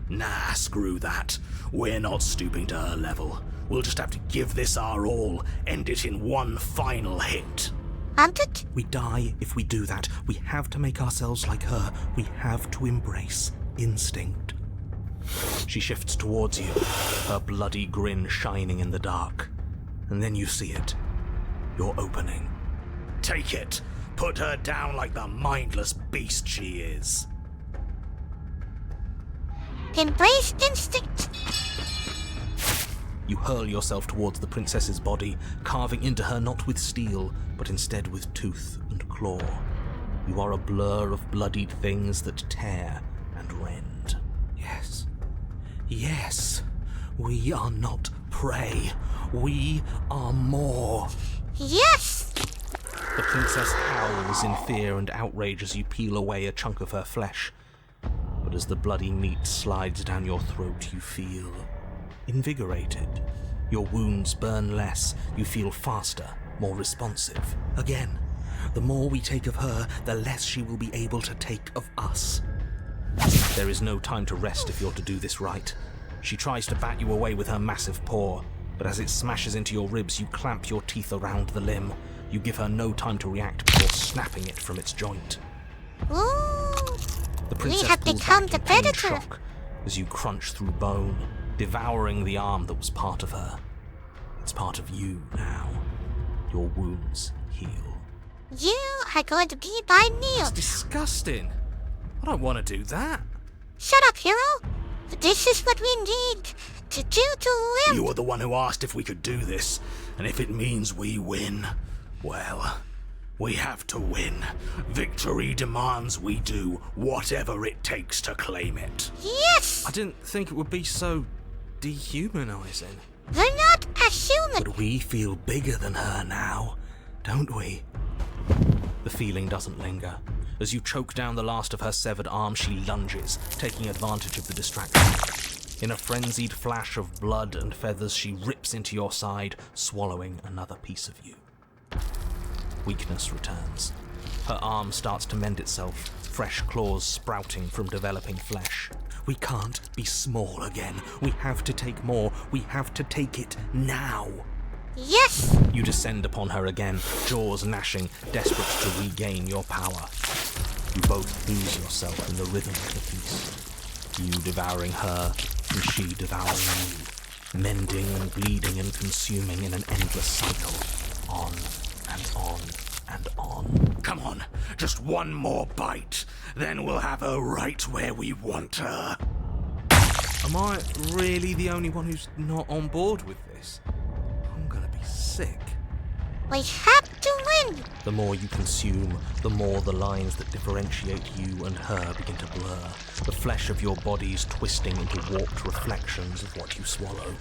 Nah, screw that. We're not stooping to her level. We'll just have to give this our all, end it in one final hit. Hunted? We die if we do that. We have to make ourselves like her. We have to embrace instinct. She shifts towards you, her bloody grin shining in the dark. And then you see it. Your opening. Take it. Put her down like the mindless beast she is. Embrace instinct. You hurl yourself towards the princess's body, carving into her not with steel, but instead with tooth and claw. You are a blur of bloodied things that tear and rend. Yes. Yes. We are not prey. We are more. Yes! The princess howls in fear and outrage as you peel away a chunk of her flesh. But as the bloody meat slides down your throat, you feel invigorated. Your wounds burn less, you feel faster, more responsive. Again, the more we take of her, the less she will be able to take of us. There is no time to rest if you're to do this right. She tries to bat you away with her massive paw, but as it smashes into your ribs, you clamp your teeth around the limb. You give her no time to react before snapping it from its joint. Ooh. The princess We have pulls become back the in pained predator. shock as you crunch through bone, devouring the arm that was part of her. It's part of you now. Your wounds heal. You are going to be my meal. It's disgusting. I don't want to do that. Shut up, hero. This is what we need to do to live. You were the one who asked if we could do this, and if it means we win, well, we have to win. Victory demands we do whatever it takes to claim it. Yes! I didn't think it would be so dehumanizing. We're not a human. But we feel bigger than her now, don't we? The feeling doesn't linger. As you choke down the last of her severed arm, she lunges, taking advantage of the distraction. In a frenzied flash of blood and feathers, she rips into your side, swallowing another piece of you. Weakness returns. Her arm starts to mend itself, fresh claws sprouting from developing flesh. We can't be small again. We have to take more. We have to take it now. Yes! You descend upon her again, jaws gnashing, desperate to regain your power. You both lose yourself in the rhythm of the feast. You devouring her, and she devouring you. Mending and bleeding and consuming in an endless cycle. On and on and on. Come on, just one more bite. Then we'll have her right where we want her. Am I really the only one who's not on board with this? I'm gonna be sick. We have to win! The more you consume, the more the lines that differentiate you and her begin to blur. The flesh of your bodies twisting into warped reflections of what you swallow.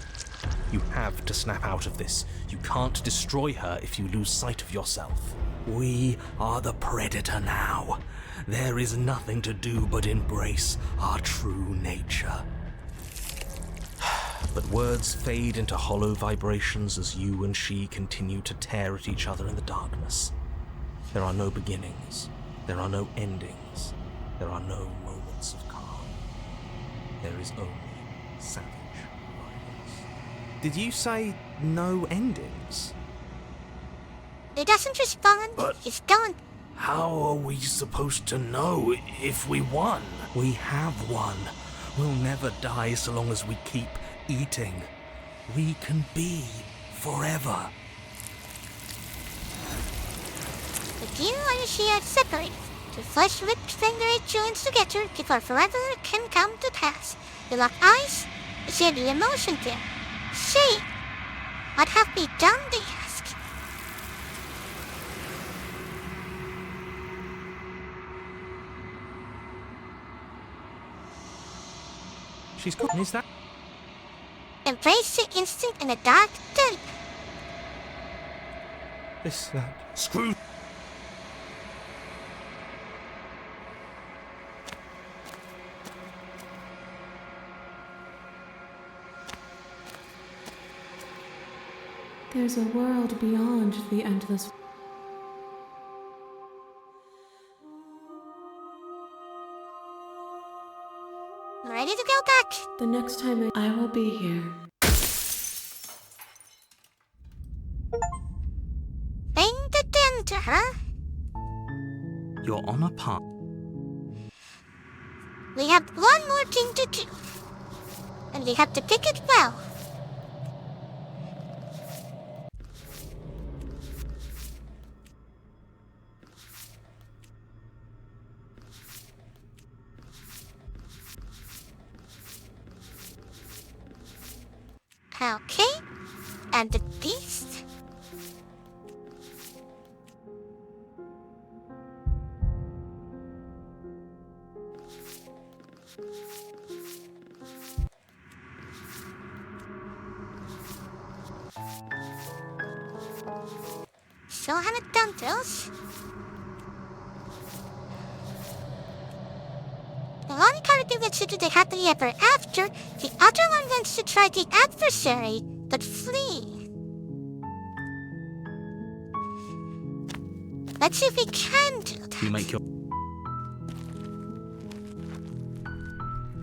You have to snap out of this. You can't destroy her if you lose sight of yourself. We are the predator now. There is nothing to do but embrace our true nature. But words fade into hollow vibrations as you and she continue to tear at each other in the darkness. There are no beginnings. There are no endings. There are no moments of calm. There is only savage violence. Did you say no endings? He doesn't respond. But- He's gone. How are we supposed to know if we won? We have won. We'll never die so long as we keep eating. We can be forever. But you and she are separated. The flesh which generate joins together before forever can come to pass. You lock eyes, you share the emotion there. Say, what have we done, they ask? She's gone, is that? Embrace the instinct in the dark deep. Screw. There's a world beyond the endless. I'm ready to go back. The next time I will be here. Bring the den to her. You're on a path. We have one more thing to do. And we have to pick it well. Okay. And the beast. So haven't done those. The one character gets to the happily ever after, the other one wants to try the adversary, but flee. Let's see if we can do that. You make your...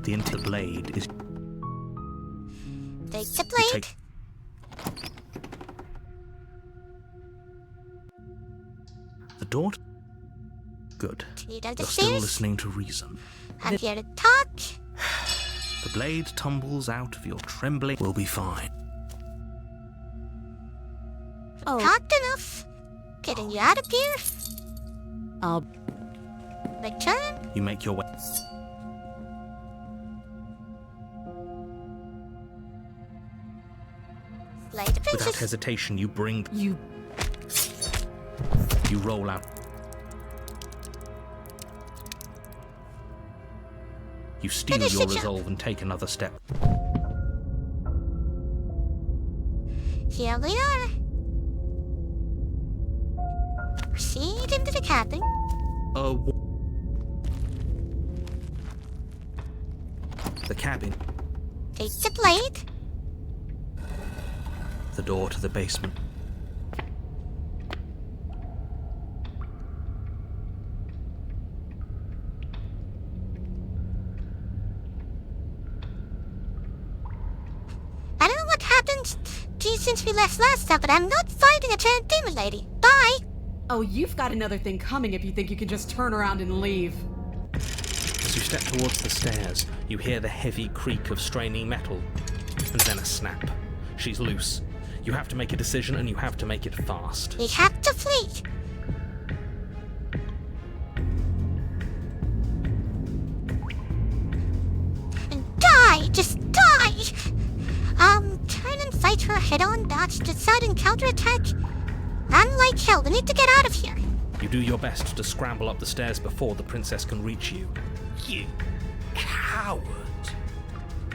The end of the blade is... Take the You blade. take... The door... Good. Lead on the You're still stairs. listening to reason. I'm here to talk. The blade tumbles out of your trembling... We'll be fine. Oh, Talked enough. Getting you out of here. I'll... Return. You make your way... Slay the Without princess. hesitation, you bring... You... You roll out. You steel Finish your the job. resolve and take another step. Here we are. Proceed into the cabin. The cabin. Take the blade. The door to the basement. I don't know what happens talked to you since we last time, but I'm not fighting a giant demon lady. Bye! Oh, you've got another thing coming if you think you can just turn around and leave. As you step towards the stairs, you hear the heavy creak of straining metal, and then a snap. She's loose. You have to make a decision, and you have to make it fast. We have to flee. And die! Just die! Turn and fight her head-on, dodge the sudden counterattack. Unlike hell, we need to get out of here. You do your best to scramble up the stairs before the princess can reach you. You coward.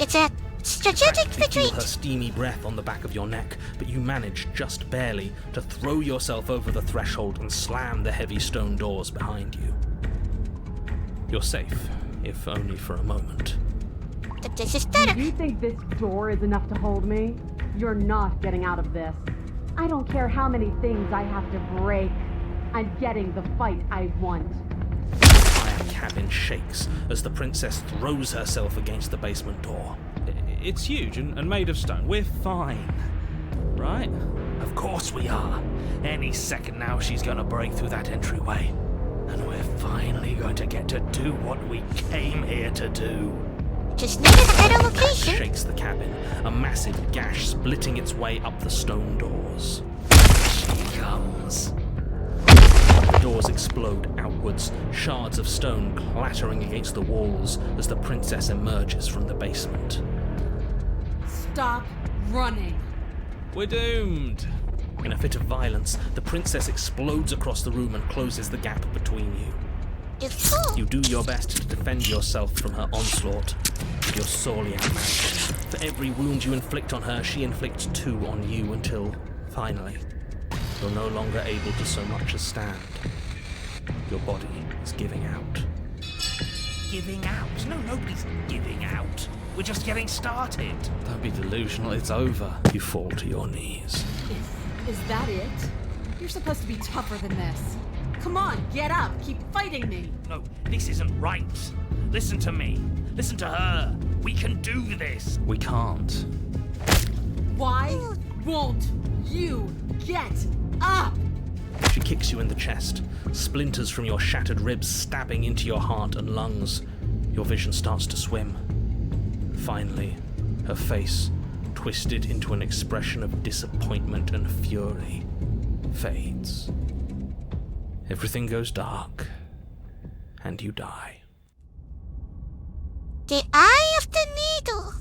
It's a strategic You feel retreat. her steamy breath on the back of your neck, but you manage, just barely, to throw yourself over the threshold and slam the heavy stone doors behind you. You're safe, if only for a moment. This is better. You think this door is enough to hold me? You're not getting out of this. I don't care how many things I have to break. I'm getting the fight I want. The iron cabin shakes as the princess throws herself against the basement door. It's huge and made of stone. We're fine, right? Of course we are. Any second now she's gonna break through that entryway. And we're finally going to get to do what we came here to do. Just need a better location. Shakes the cabin, a massive gash splitting its way up the stone doors. She comes. The doors explode outwards, shards of stone clattering against the walls as the princess emerges from the basement. Stop running. We're doomed. In a fit of violence, the princess explodes across the room and closes the gap between you. It's full. You do your best to defend yourself from her onslaught. You're sorely outmatched. For every wound you inflict on her, she inflicts 2 on you until, finally, you're no longer able to so much as stand. Your body is giving out. Giving out? No, nobody's giving out. We're just getting started. Don't be delusional, it's over. You fall to your knees. Is that it? You're supposed to be tougher than this. Come on, get up. Keep fighting me. No, this isn't right. Listen to me. Listen to her. We can do this. We can't. Why won't you get up? She kicks you in the chest, splinters from your shattered ribs stabbing into your heart and lungs. Your vision starts to swim. Finally, her face, twisted into an expression of disappointment and fury, fades. Everything goes dark, and you die. The Eye of the Needle.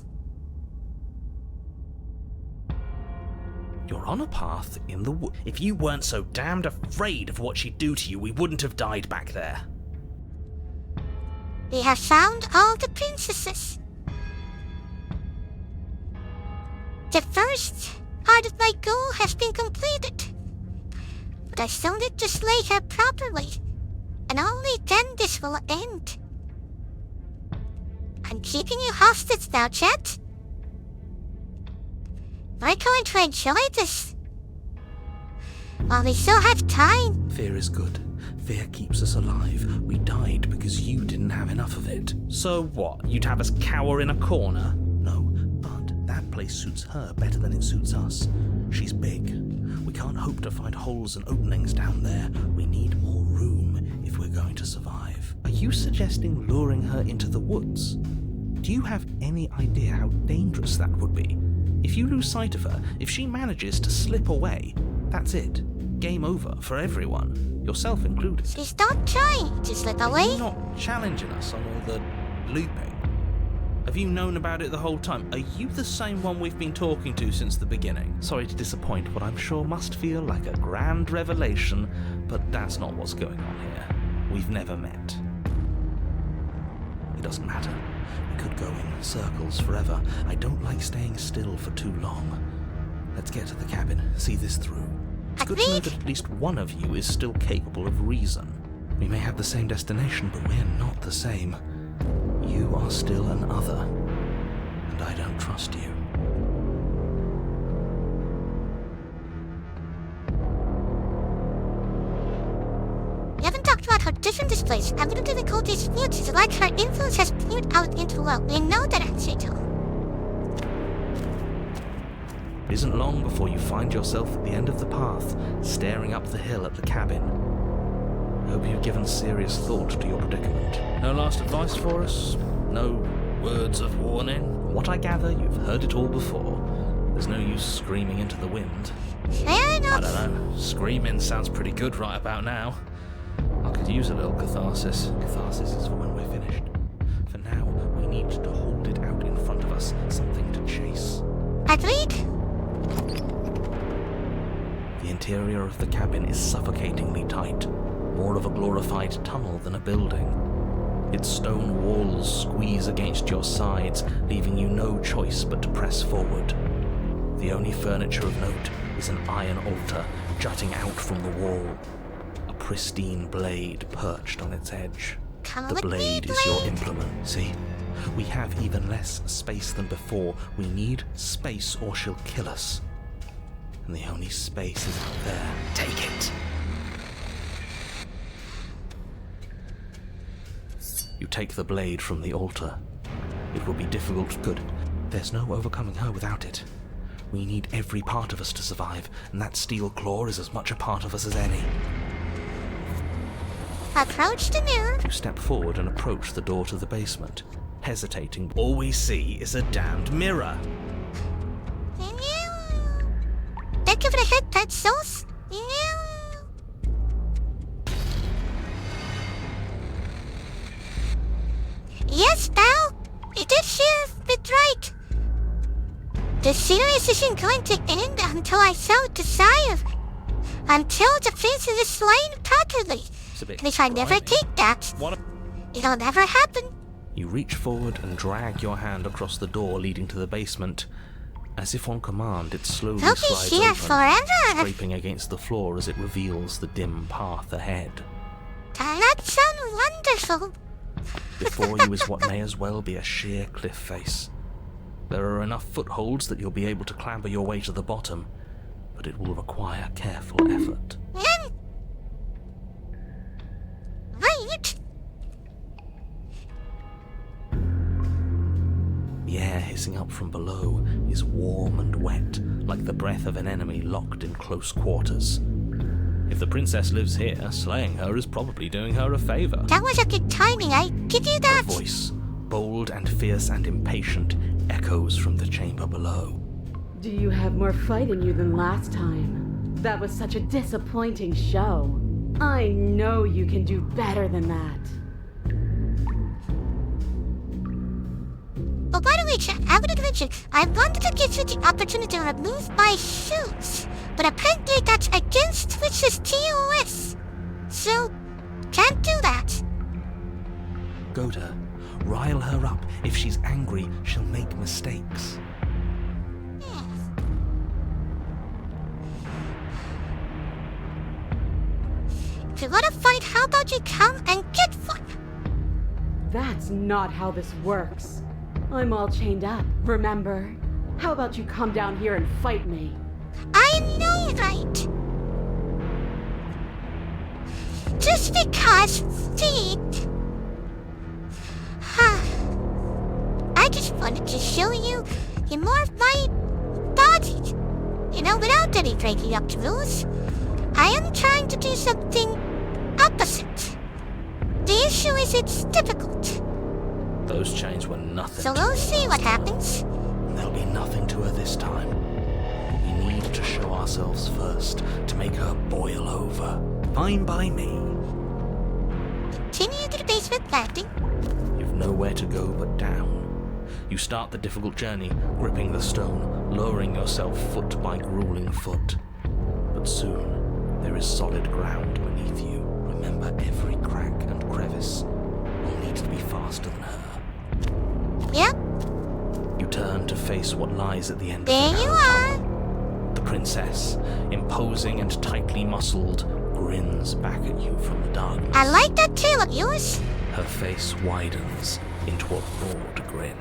You're on a path in the wood. If you weren't so damned afraid of what she'd do to you, we wouldn't have died back there. We have found all the princesses. The first part of my goal has been completed. But I still need to slay her properly, and only then this will end. I'm keeping you hostage now, Chet. We're going to enjoy this. While we still have time. Fear is good. Fear keeps us alive. We died because you didn't have enough of it. So what? You'd have us cower in a corner? No, but that place suits her better than it suits us. She's big. We can't hope to find holes and openings down there. We need more room if we're going to survive. Are you suggesting luring her into the woods? Do you have any idea how dangerous that would be? If you lose sight of her, if she manages to slip away, that's it. Game over for everyone, yourself included. She's not trying to slip away. You're not challenging us on all the looping. Have you known about it the whole time? Are you the same one we've been talking to since the beginning? Sorry to disappoint what I'm sure must feel like a grand revelation, but that's not what's going on here. We've never met. It doesn't matter. We could go in circles forever. I don't like staying still for too long. Let's get to the cabin, see this through. It's good to know that at least one of you is still capable of reason. We may have the same destination, but we're not the same. You are still an other, and I don't trust you. We haven't talked about how different this place. I'm going to call these mutants like her influence has spewed out into the world. We know that, Ansato. It isn't long before you find yourself at the end of the path, staring up the hill at the cabin. I hope you've given serious thought to your predicament. No last advice for us? No words of warning? What I gather, you've heard it all before. There's no use screaming into the wind. Fair enough. I don't know. Screaming sounds pretty good right about now. I could use a little catharsis. Catharsis is for when we're finished. For now, we need to hold it out in front of us, something to chase. Agreed. The interior of the cabin is suffocatingly tight, more of a glorified tunnel than a building. Its stone walls squeeze against your sides, leaving you no choice but to press forward. The only furniture of note is an iron altar jutting out from the wall, a pristine blade perched on its edge. Come The with me, blade is your blade. implement, see? We have even less space than before. We need space or she'll kill us. And the only space is out there. Take it! You take the blade from the altar. It will be difficult. Good. There's no overcoming her without it. We need every part of us to survive, and that steel claw is as much a part of us as any. Approach the mirror. You step forward and approach the door to the basement. Hesitating, all we see is a damned mirror. Thank you for the hit, Pet Sauce. Yes, pal. You did hear it right. The series isn't going to end until I sell the sire. Until the prince is slain properly. It's a bit And if I never grimy. take that, What? it'll never happen. You reach forward and drag your hand across the door leading to the basement. As if on command, it slowly We'll be slides here open, forever. scraping against the floor as it reveals the dim path ahead. That sounds wonderful. Before you is what may as well be a sheer cliff face. There are enough footholds that you'll be able to clamber your way to the bottom, but it will require careful effort. Right. The air hissing up from below is warm and wet, like the breath of an enemy locked in close quarters. If the princess lives here, slaying her is probably doing her a favor. That was a good timing, I give you Her that. voice, bold and fierce and impatient, echoes from the chamber below. Do you have more fight in you than last time? That was such a disappointing show. I know you can do better than that. Oh, by the way, Jack, I would mention, I wanted to give you the opportunity to remove my shoes, but apparently that's against Twitch's TOS. So, can't do that. Goda, rile her up. If she's angry, she'll make mistakes. If you wanna fight, how about you come and get fought? That's not how this works. I'm all chained up, remember? How about you come down here and fight me? I know, right? Just because, see? I just wanted to show you more of my body. You know, without any breaking up the rules. I am trying to do something opposite. The issue is it's difficult. Those chains were nothing. So to we'll her see what last time. happens. There'll be nothing to her this time. We need to show ourselves first to make her boil over. Fine by me. Continue to the basement landing. You've nowhere to go but down. You start the difficult journey, gripping the stone, lowering yourself foot by grueling foot. But soon, there is solid ground beneath you. Remember every crack and crevice. You'll need to be faster than her. Yep, You turn to face what lies at the end there of the you narrow are. tunnel. The princess, imposing and tightly muscled, grins back at you from the darkness. I like that tail of yours. Her face widens into a broad grin.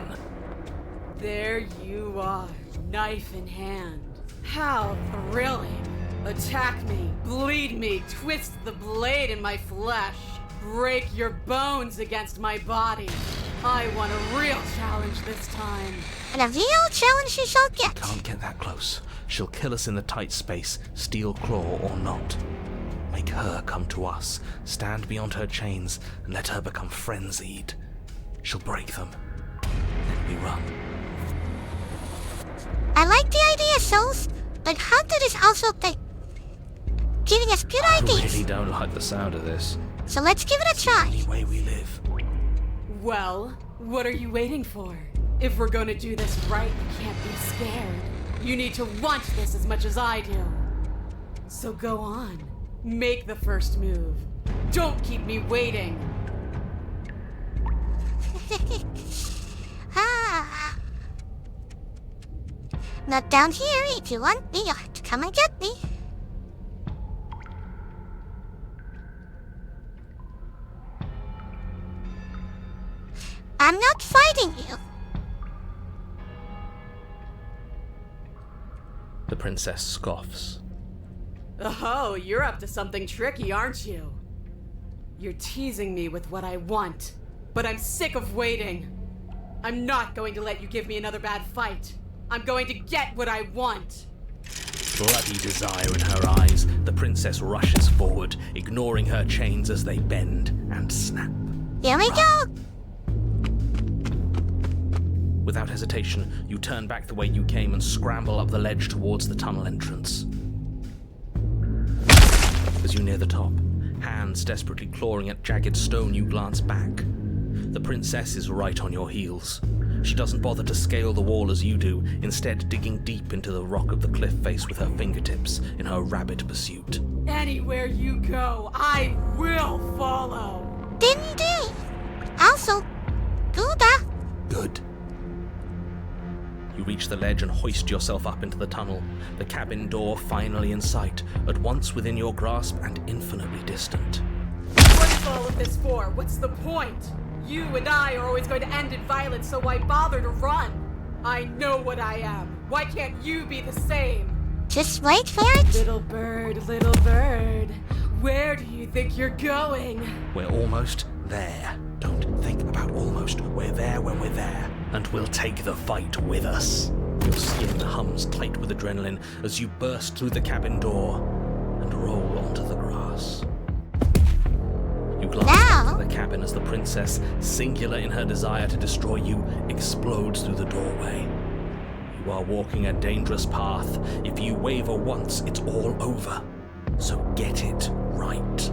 There you are, knife in hand. How thrilling. Attack me, bleed me, twist the blade in my flesh. Break your bones against my body. I want a real challenge this time. And a real challenge she shall get. Can't get that close. She'll kill us in the tight space, steel claw or not. Make her come to us, stand beyond her chains, and let her become frenzied. She'll break them. Then we run. I like the idea, Souls, but Hunter is also giving us good I ideas. really don't like the sound of this. So let's give it a try. Any way we live. Well, what are you waiting for? If we're gonna do this right, you can't be scared. You need to want this as much as I do. So go on. Make the first move. Don't keep me waiting. Ah. Not down here if you want me to come and get me. I'm not fighting you. The princess scoffs. Oh, you're up to something tricky, aren't you? You're teasing me with what I want, but I'm sick of waiting. I'm not going to let you give me another bad fight. I'm going to get what I want. Bloody desire in her eyes, the princess rushes forward, ignoring her chains as they bend and snap. Here we go. Without hesitation, you turn back the way you came and scramble up the ledge towards the tunnel entrance. As you near the top, hands desperately clawing at jagged stone, you glance back. The princess is right on your heels. She doesn't bother to scale the wall as you do, instead digging deep into the rock of the cliff face with her fingertips in her rabid pursuit. Anywhere you go, I will follow. Didn't do. Also, do that. Good. You reach the ledge and hoist yourself up into the tunnel, the cabin door finally in sight, at once within your grasp and infinitely distant. What is all of this for? What's the point? You and I are always going to end in violence, so why bother to run? I know what I am. Why can't you be the same? Just wait for it. Little bird, where do you think you're going? We're almost there. Don't think about almost. We're there when we're there. And we'll take the fight with us. Your skin hums tight with adrenaline as you burst through the cabin door and roll onto the grass. You glance into the cabin as the princess, singular in her desire to destroy you, explodes through the doorway. You are walking a dangerous path. If you waver once, it's all over. So get it right.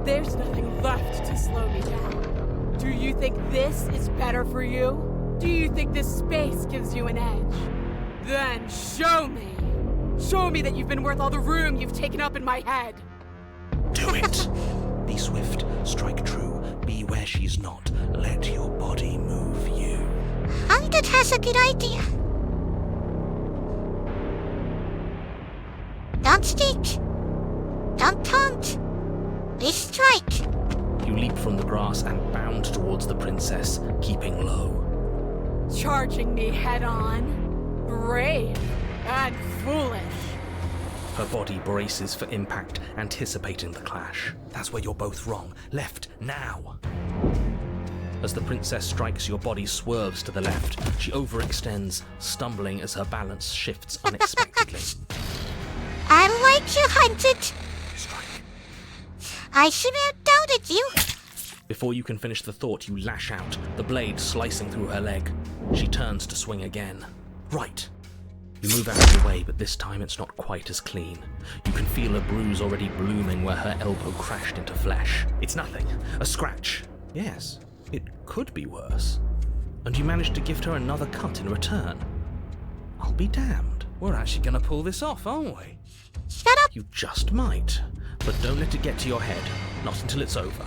There's nothing left to slow me down. Do you think this is better for you? Do you think this space gives you an edge? Then show me! Show me that you've been worth all the room you've taken up in my head! Do it! Be swift, strike true, be where she's not. Let your body move you. Hunted has a good idea. Don't stick. Don't taunt. We strike. You leap from the grass and bound towards the princess, keeping low. Charging me head on? Brave and foolish. Her body braces for impact, anticipating the clash. That's where you're both wrong. Left, now! As the princess strikes, your body swerves to the left. She overextends, stumbling as her balance shifts unexpectedly. I like you, Hunted. Strike. I shouldn't have doubted you. Before you can finish the thought, you lash out, the blade slicing through her leg. She turns to swing again. Right. You move out of the way, but this time it's not quite as clean. You can feel a bruise already blooming where her elbow crashed into flesh. It's nothing. A scratch. Yes, it could be worse. And you manage to gift her another cut in return. I'll be damned. We're actually gonna pull this off, aren't we? Shut up. You just might. But don't let it get to your head. Not until it's over.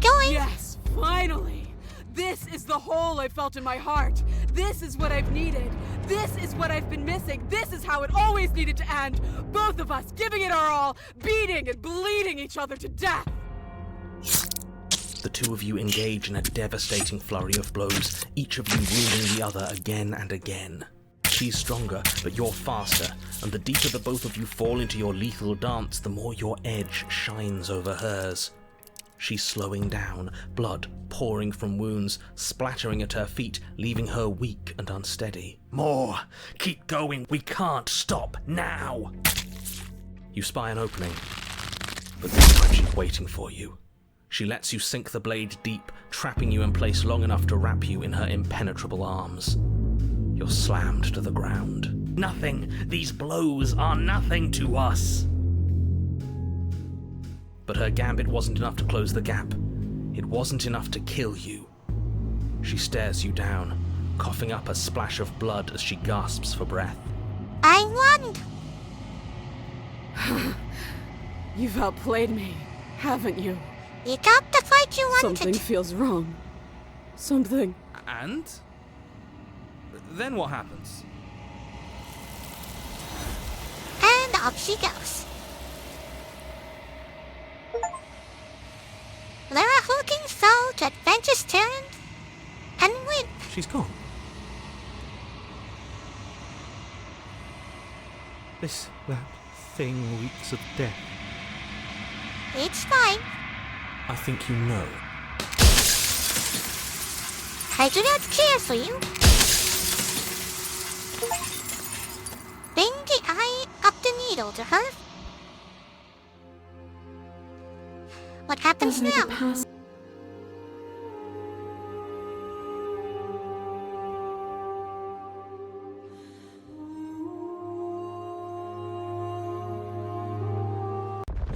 Going. Yes, finally! This is the hole I felt in my heart. This is what I've needed. This is what I've been missing. This is how it always needed to end. Both of us giving it our all, beating and bleeding each other to death. The two of you engage in a devastating flurry of blows, each of you wounding the other again and again. She's stronger, but you're faster, and the deeper the both of you fall into your lethal dance, the more your edge shines over hers. She's slowing down, blood pouring from wounds, splattering at her feet, leaving her weak and unsteady. More! Keep going! We can't stop now! You spy an opening, but this time she's waiting for you. She lets you sink the blade deep, trapping you in place long enough to wrap you in her impenetrable arms. You're slammed to the ground. Nothing! These blows are nothing to us! But her gambit wasn't enough to close the gap. It wasn't enough to kill you. She stares you down, coughing up a splash of blood as she gasps for breath. I won! You've outplayed me, haven't you? You got the fight you wanted. Something feels wrong. Something. And? Then what happens? And off she goes. Lara Hawkins fell to Adventure's turn and win. She's gone. That thing reeks of death. It's fine. I think you know. I do not care for you. Bring the eye of the needle to her. What happens As I now? get past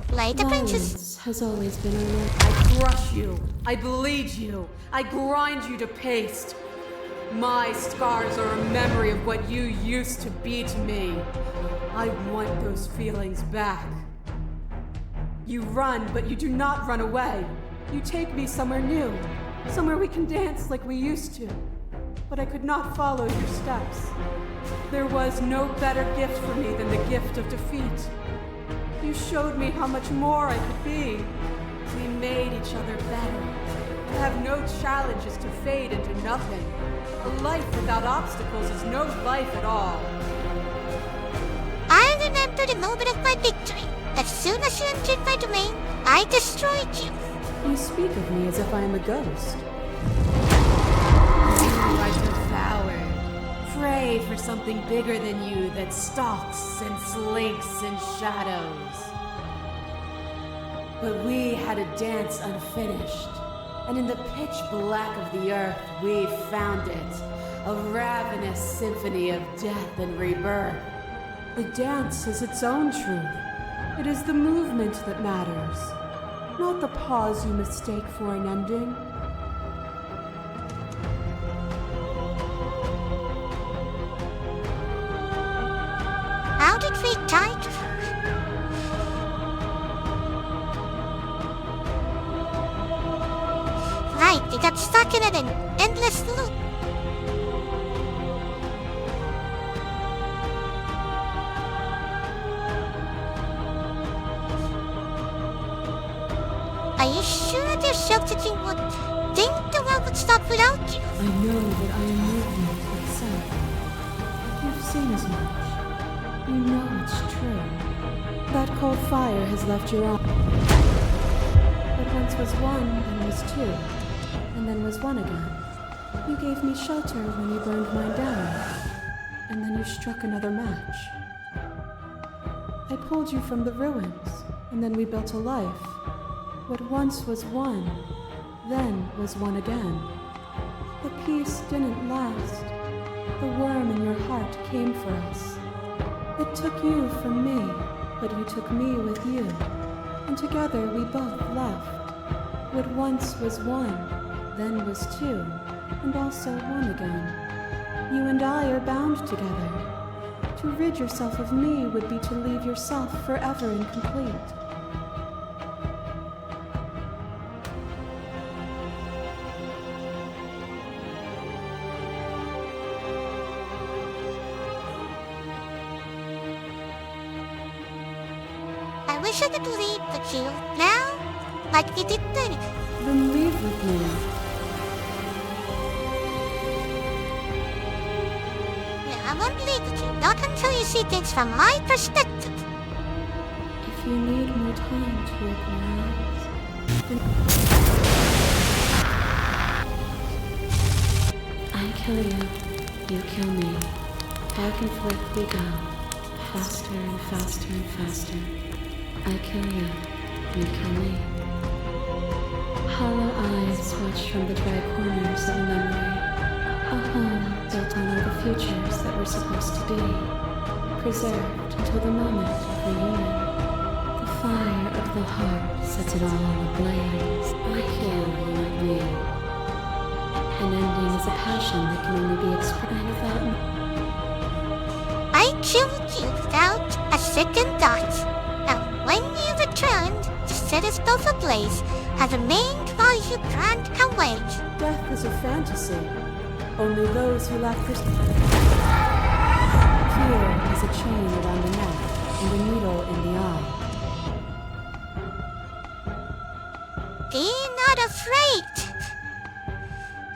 Play the princess. violence has always been our life. I crush you. I bleed you. I grind you to paste. My scars are a memory of what you used to be to me. I want those feelings back. You run, but you do not run away. You take me somewhere new, somewhere we can dance like we used to. But I could not follow your steps. There was no better gift for me than the gift of defeat. You showed me how much more I could be. We made each other better. To have no challenges to fade into nothing. A life without obstacles is no life at all. I remember the moment of my victory. As soon as you entered my domain, I destroyed you. You speak of me as if I am a ghost. You are devoured. Pray for something bigger than you that stalks and slinks in shadows. But we had a dance unfinished, and in the pitch black of the earth we found it, a ravenous symphony of death and rebirth. The dance is its own truth. It is the movement that matters, not the pause you mistake for an ending. How did we die to her? Right, we got stuck in an endless loop. Are you sure of yourself that you would think the world would stop without you? I know that I am movement itself. You've seen as much. You know it's true. That cold fire has left your arm. What once was one, then was two, and then was one again. You gave me shelter when you burned mine down, and then you struck another match. I pulled you from the ruins, and then we built a life. What once was one, then was one again. The peace didn't last. The worm in your heart came for us. It took you from me, but you took me with you. And together we both left. What once was one, then was two, and also one again. You and I are bound together. To rid yourself of me would be to leave yourself forever incomplete. I wish I could leave with you now, like we did then. Then leave with me. I won't leave with you, not until you see things from my perspective. If you need more time to open your eyes. I kill you, you kill me. Back and forth we go, faster and faster and faster. I kill you, you kill me. Hollow eyes watch from the dry corners of memory. A home built on all the futures that were supposed to be, preserved until the moment of reunion. The fire of the heart sets it all ablaze. I kill you and me. An ending is a passion that can only be expressed without. I killed you without a second thought. And when you returned to set us both ablaze, I remained while you burned away. Death is a fantasy. Only those who lack perspective. Fear is a chain around the neck and a needle in the eye. Be not afraid.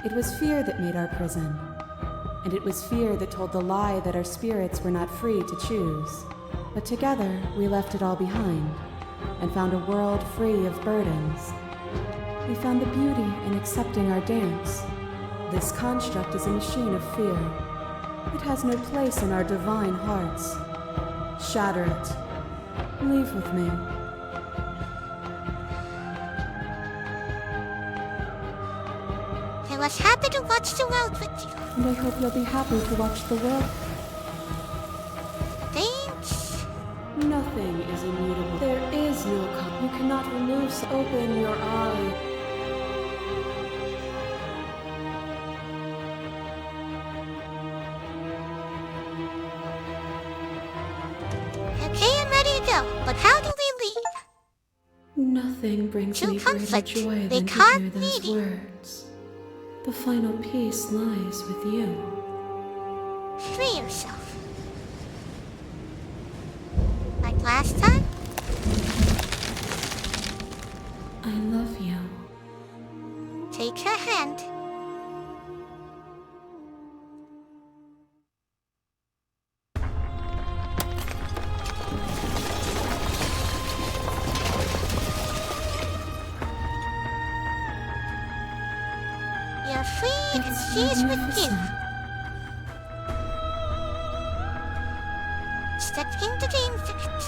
It was fear that made our prison. And it was fear that told the lie that our spirits were not free to choose. But together, we left it all behind and found a world free of burdens. We found the beauty in accepting our dance. This construct is a machine of fear. It has no place in our divine hearts. Shatter it. Leave with me. I was happy to watch the world with you. And I hope you'll be happy to watch the world. Thanks. Nothing is immutable. There is no cup. You cannot remove. Open your eye. Okay, I'm ready to go. But how do we leave? Nothing brings To me greater conflict. joy They than to can't hear those meet. words. The final peace lies with you. Free yourself. Like last time? I love you. Take her hand. You're free and It's she's with you. magnificent. Step into the infinite.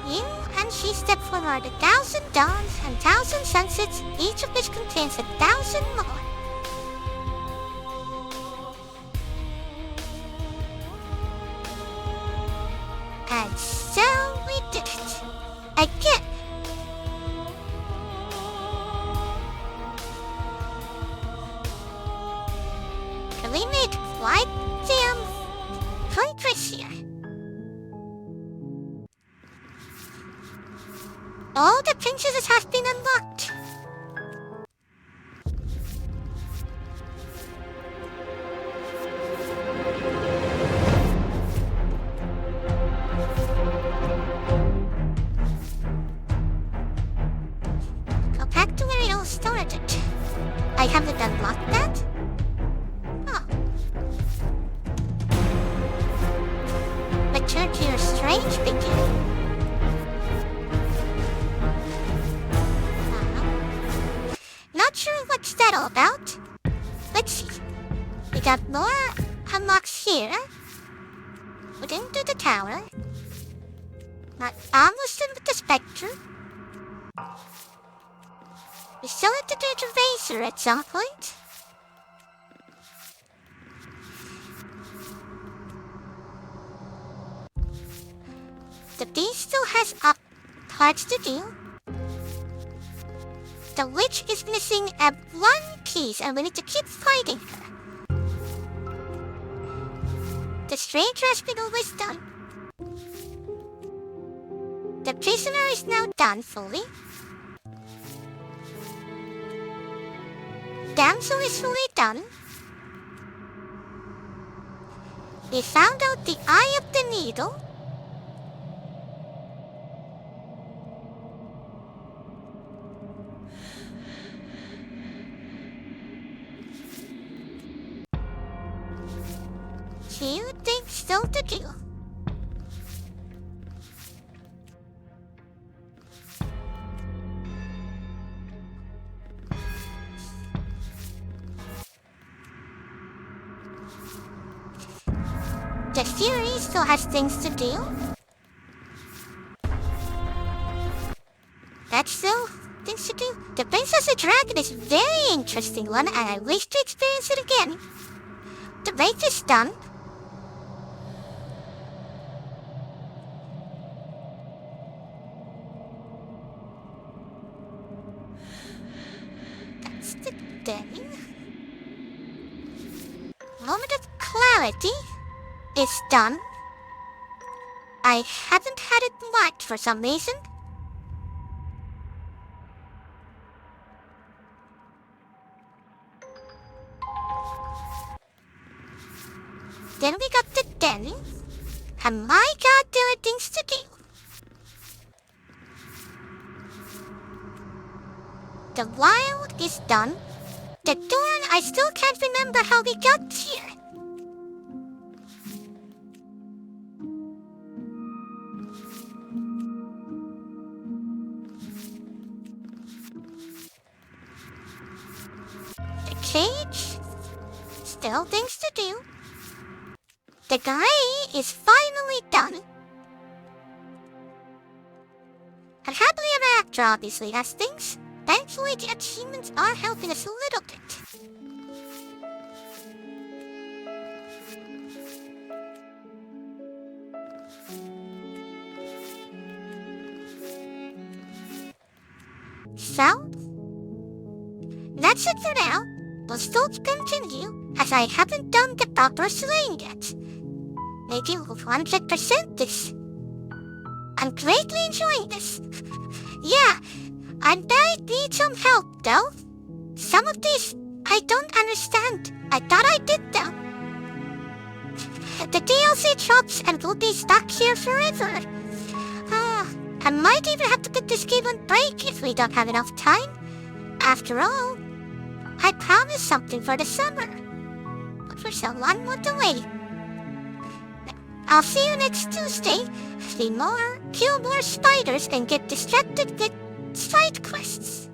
You and she step forward 1,000 dawns and 1,000 sunsets, each of which contains 1,000 more. And so we did it. Again. We made quite progress here. All the princesses have been unlocked. Go back to where it all started. I haven't unlocked that? Oh. Return to your strange beginning. Not sure what's that all about. Let's see. We got more unlocks here. We didn't do the tower. Not almost done with the spectre. We still have to do the razor at some point. The beast still has parts to do. The witch is missing one piece and we need to keep fighting her. The stranger has been always done. The prisoner is now done fully. Damsel is fully done. We found out the eye of the needle. Few things still to do. The Fury still has things to do. That's still things to do. The Princess of Dragon is a very interesting one, and I wish to experience it again. The race is done. That's the thing. Moment of clarity is done. I haven't had it marked for some reason. Then we got the den. And my god, there are things to do. The wild is done. The Dorn, I still can't remember how we got here. The cage, still things to do. The gray is finally done. And happily ever after obviously has things. Thankfully the achievements are helping us a little bit. So, that's it for now. We'll still continue, as I haven't done the proper slaying yet. Maybe we'll 100% this. I'm greatly enjoying this. Yeah, I might need some help though. Some of these I don't understand. I thought I did though. The DLC drops and we'll be stuck here forever. I might even have to put this game on break if we don't have enough time. After all, I promised something for the summer. But we're still 1 month away. I'll see you next Tuesday. See more, kill more spiders, and get distracted with side quests.